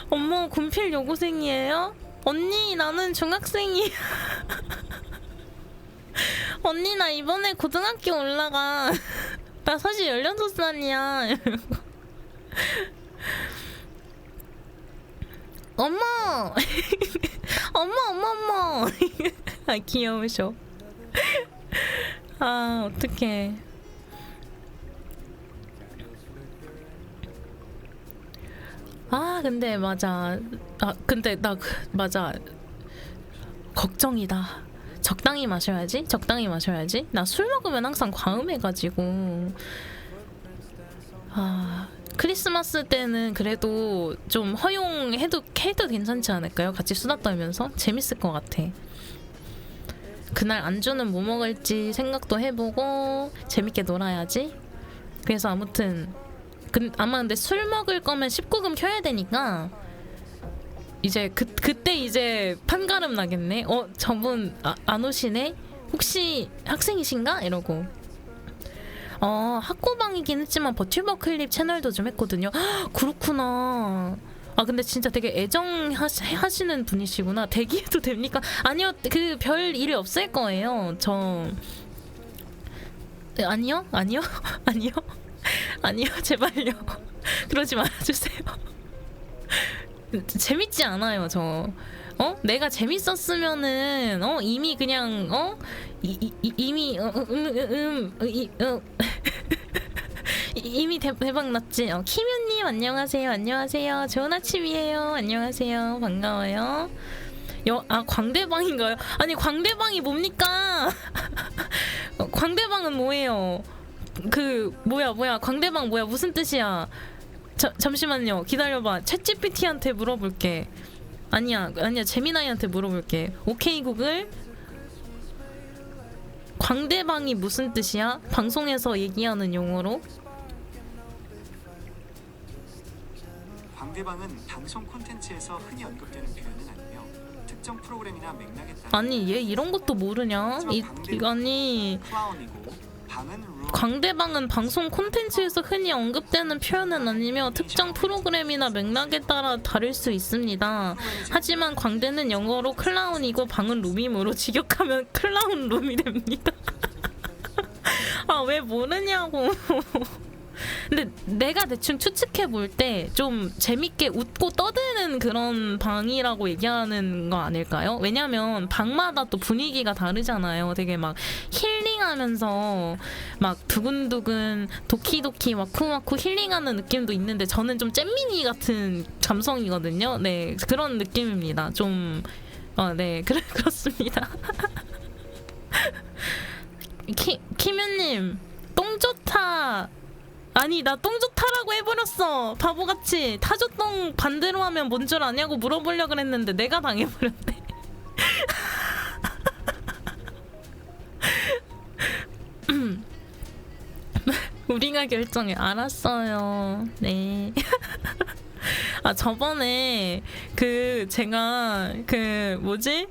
어머, 군필 여고생이에요? 언니, 나는 중학생이야. 언니, 나 이번에 고등학교 올라가. 나 사실 16살이야. 어머! 어머! 아, 귀여우셔. 아, 어떡해. 아, 근데 맞아. 맞아. 걱정이다. 적당히 마셔야지. 나 술 먹으면 항상 과음해가지고. 아, 크리스마스 때는 그래도 좀 허용해도 괜찮지 않을까요? 같이 수다 떨면서 재밌을 것 같아. 그날 안주는 뭐 먹을지 생각도 해보고 재밌게 놀아야지. 그래서 아무튼 아마 근데 술 먹을 거면 19금 켜야 되니까 이제 그때 이제 판가름 나겠네. 저분 안 오시네? 혹시 학생이신가? 이러고. 학고방이긴 했지만 버튜버 클립 채널도 좀 했거든요. 헉, 그렇구나. 아, 근데 진짜 되게 애정하시는 분이시구나. 대기해도 됩니까? 아니요, 별 일이 없을 거예요. 아니요. 아니요, 제발요. 그러지 말아주세요. 재밌지 않아요, 저. 내가 재밌었으면은 이미 그냥 이미 이미 대박 났지. 키뮤님 안녕하세요. 안녕하세요. 좋은 아침이에요. 안녕하세요. 반가워요. 광대방인가요? 아니 광대방이 뭡니까? 광대방은 뭐예요? 뭐야 광대방 뭐야 무슨 뜻이야? 잠시만요. 기다려봐. 챗GPT한테 물어볼게. 아니야 제미나이한테 물어볼게. 오케이 구글. 광대방이 무슨 뜻이야? 방송에서 얘기하는 용어로? 광대방은 방송 콘텐츠에서 흔히 언급되는 표현은 아니며 특정 프로그램이나 맥락에 따라 아니 얘 이런 것도 모르냐? 아니 클라운이고 방은 루 광대방은 방송 콘텐츠에서 흔히 언급되는 표현은 아니며 특정 프로그램이나 맥락에 따라 다를 수 있습니다. 하지만 광대는 영어로 클라운이고 방은 룸이므로 직역하면 클라운 룸이 됩니다. 아 왜 모르냐고. 근데 내가 대충 추측해 볼 때 좀 재밌게 웃고 떠드는 그런 방이라고 얘기하는 거 아닐까요? 왜냐면 방마다 또 분위기가 다르잖아요. 되게 막 힐링하면서 막 두근두근 도키도키 와쿠와쿠 힐링하는 느낌도 있는데 저는 좀 잼민이 같은 감성이거든요. 네, 그런 느낌입니다. 좀 네, 그렇습니다. 키뮤님 똥 좋다. 아니 나 똥 좋다라고 해버렸어. 바보같이. 타조똥 반대로 하면 뭔 줄 아냐고 물어보려고 그랬는데 내가 당해버렸네. 우리가 결정해. 알았어요. 네. 아 저번에 제가 뭐지?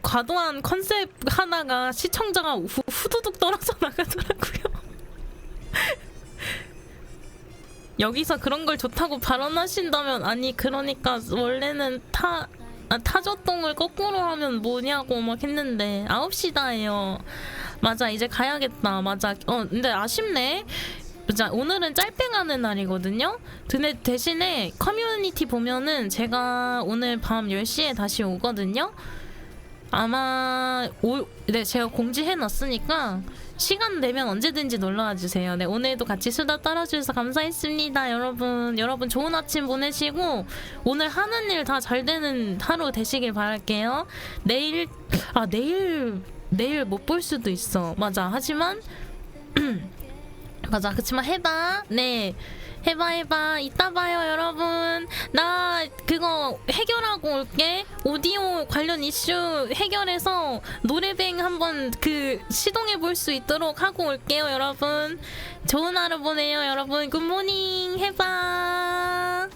과도한 컨셉 하나가 시청자가 후두둑 떨어져 나가더라고요. 여기서 그런 걸 좋다고 발언하신다면 아니 그러니까 원래는 타조똥을 거꾸로 하면 뭐냐고 막 했는데 9시다예요. 맞아 이제 가야겠다. 맞아. 근데 아쉽네. 자 오늘은 짧게가는 날이거든요. 근데 대신에 커뮤니티 보면은 제가 오늘 밤 10시에 다시 오거든요. 아마 네 제가 공지해놨으니까 시간 되면 언제든지 놀러와 주세요. 네 오늘도 같이 수다 떨어주셔서 감사했습니다. 여러분 좋은 아침 보내시고 오늘 하는 일 다 잘 되는 하루 되시길 바랄게요. 내일 못 볼 수도 있어. 맞아. 하지만 맞아. 그치만 해봐. 네 해봐. 이따 봐요 여러분. 나 그거 해결하고 올게. 오디오 관련 이슈 해결해서 노래뱅 한번 시동해 볼 수 있도록 하고 올게요 여러분. 좋은 하루 보내요 여러분. 굿모닝. 해봐.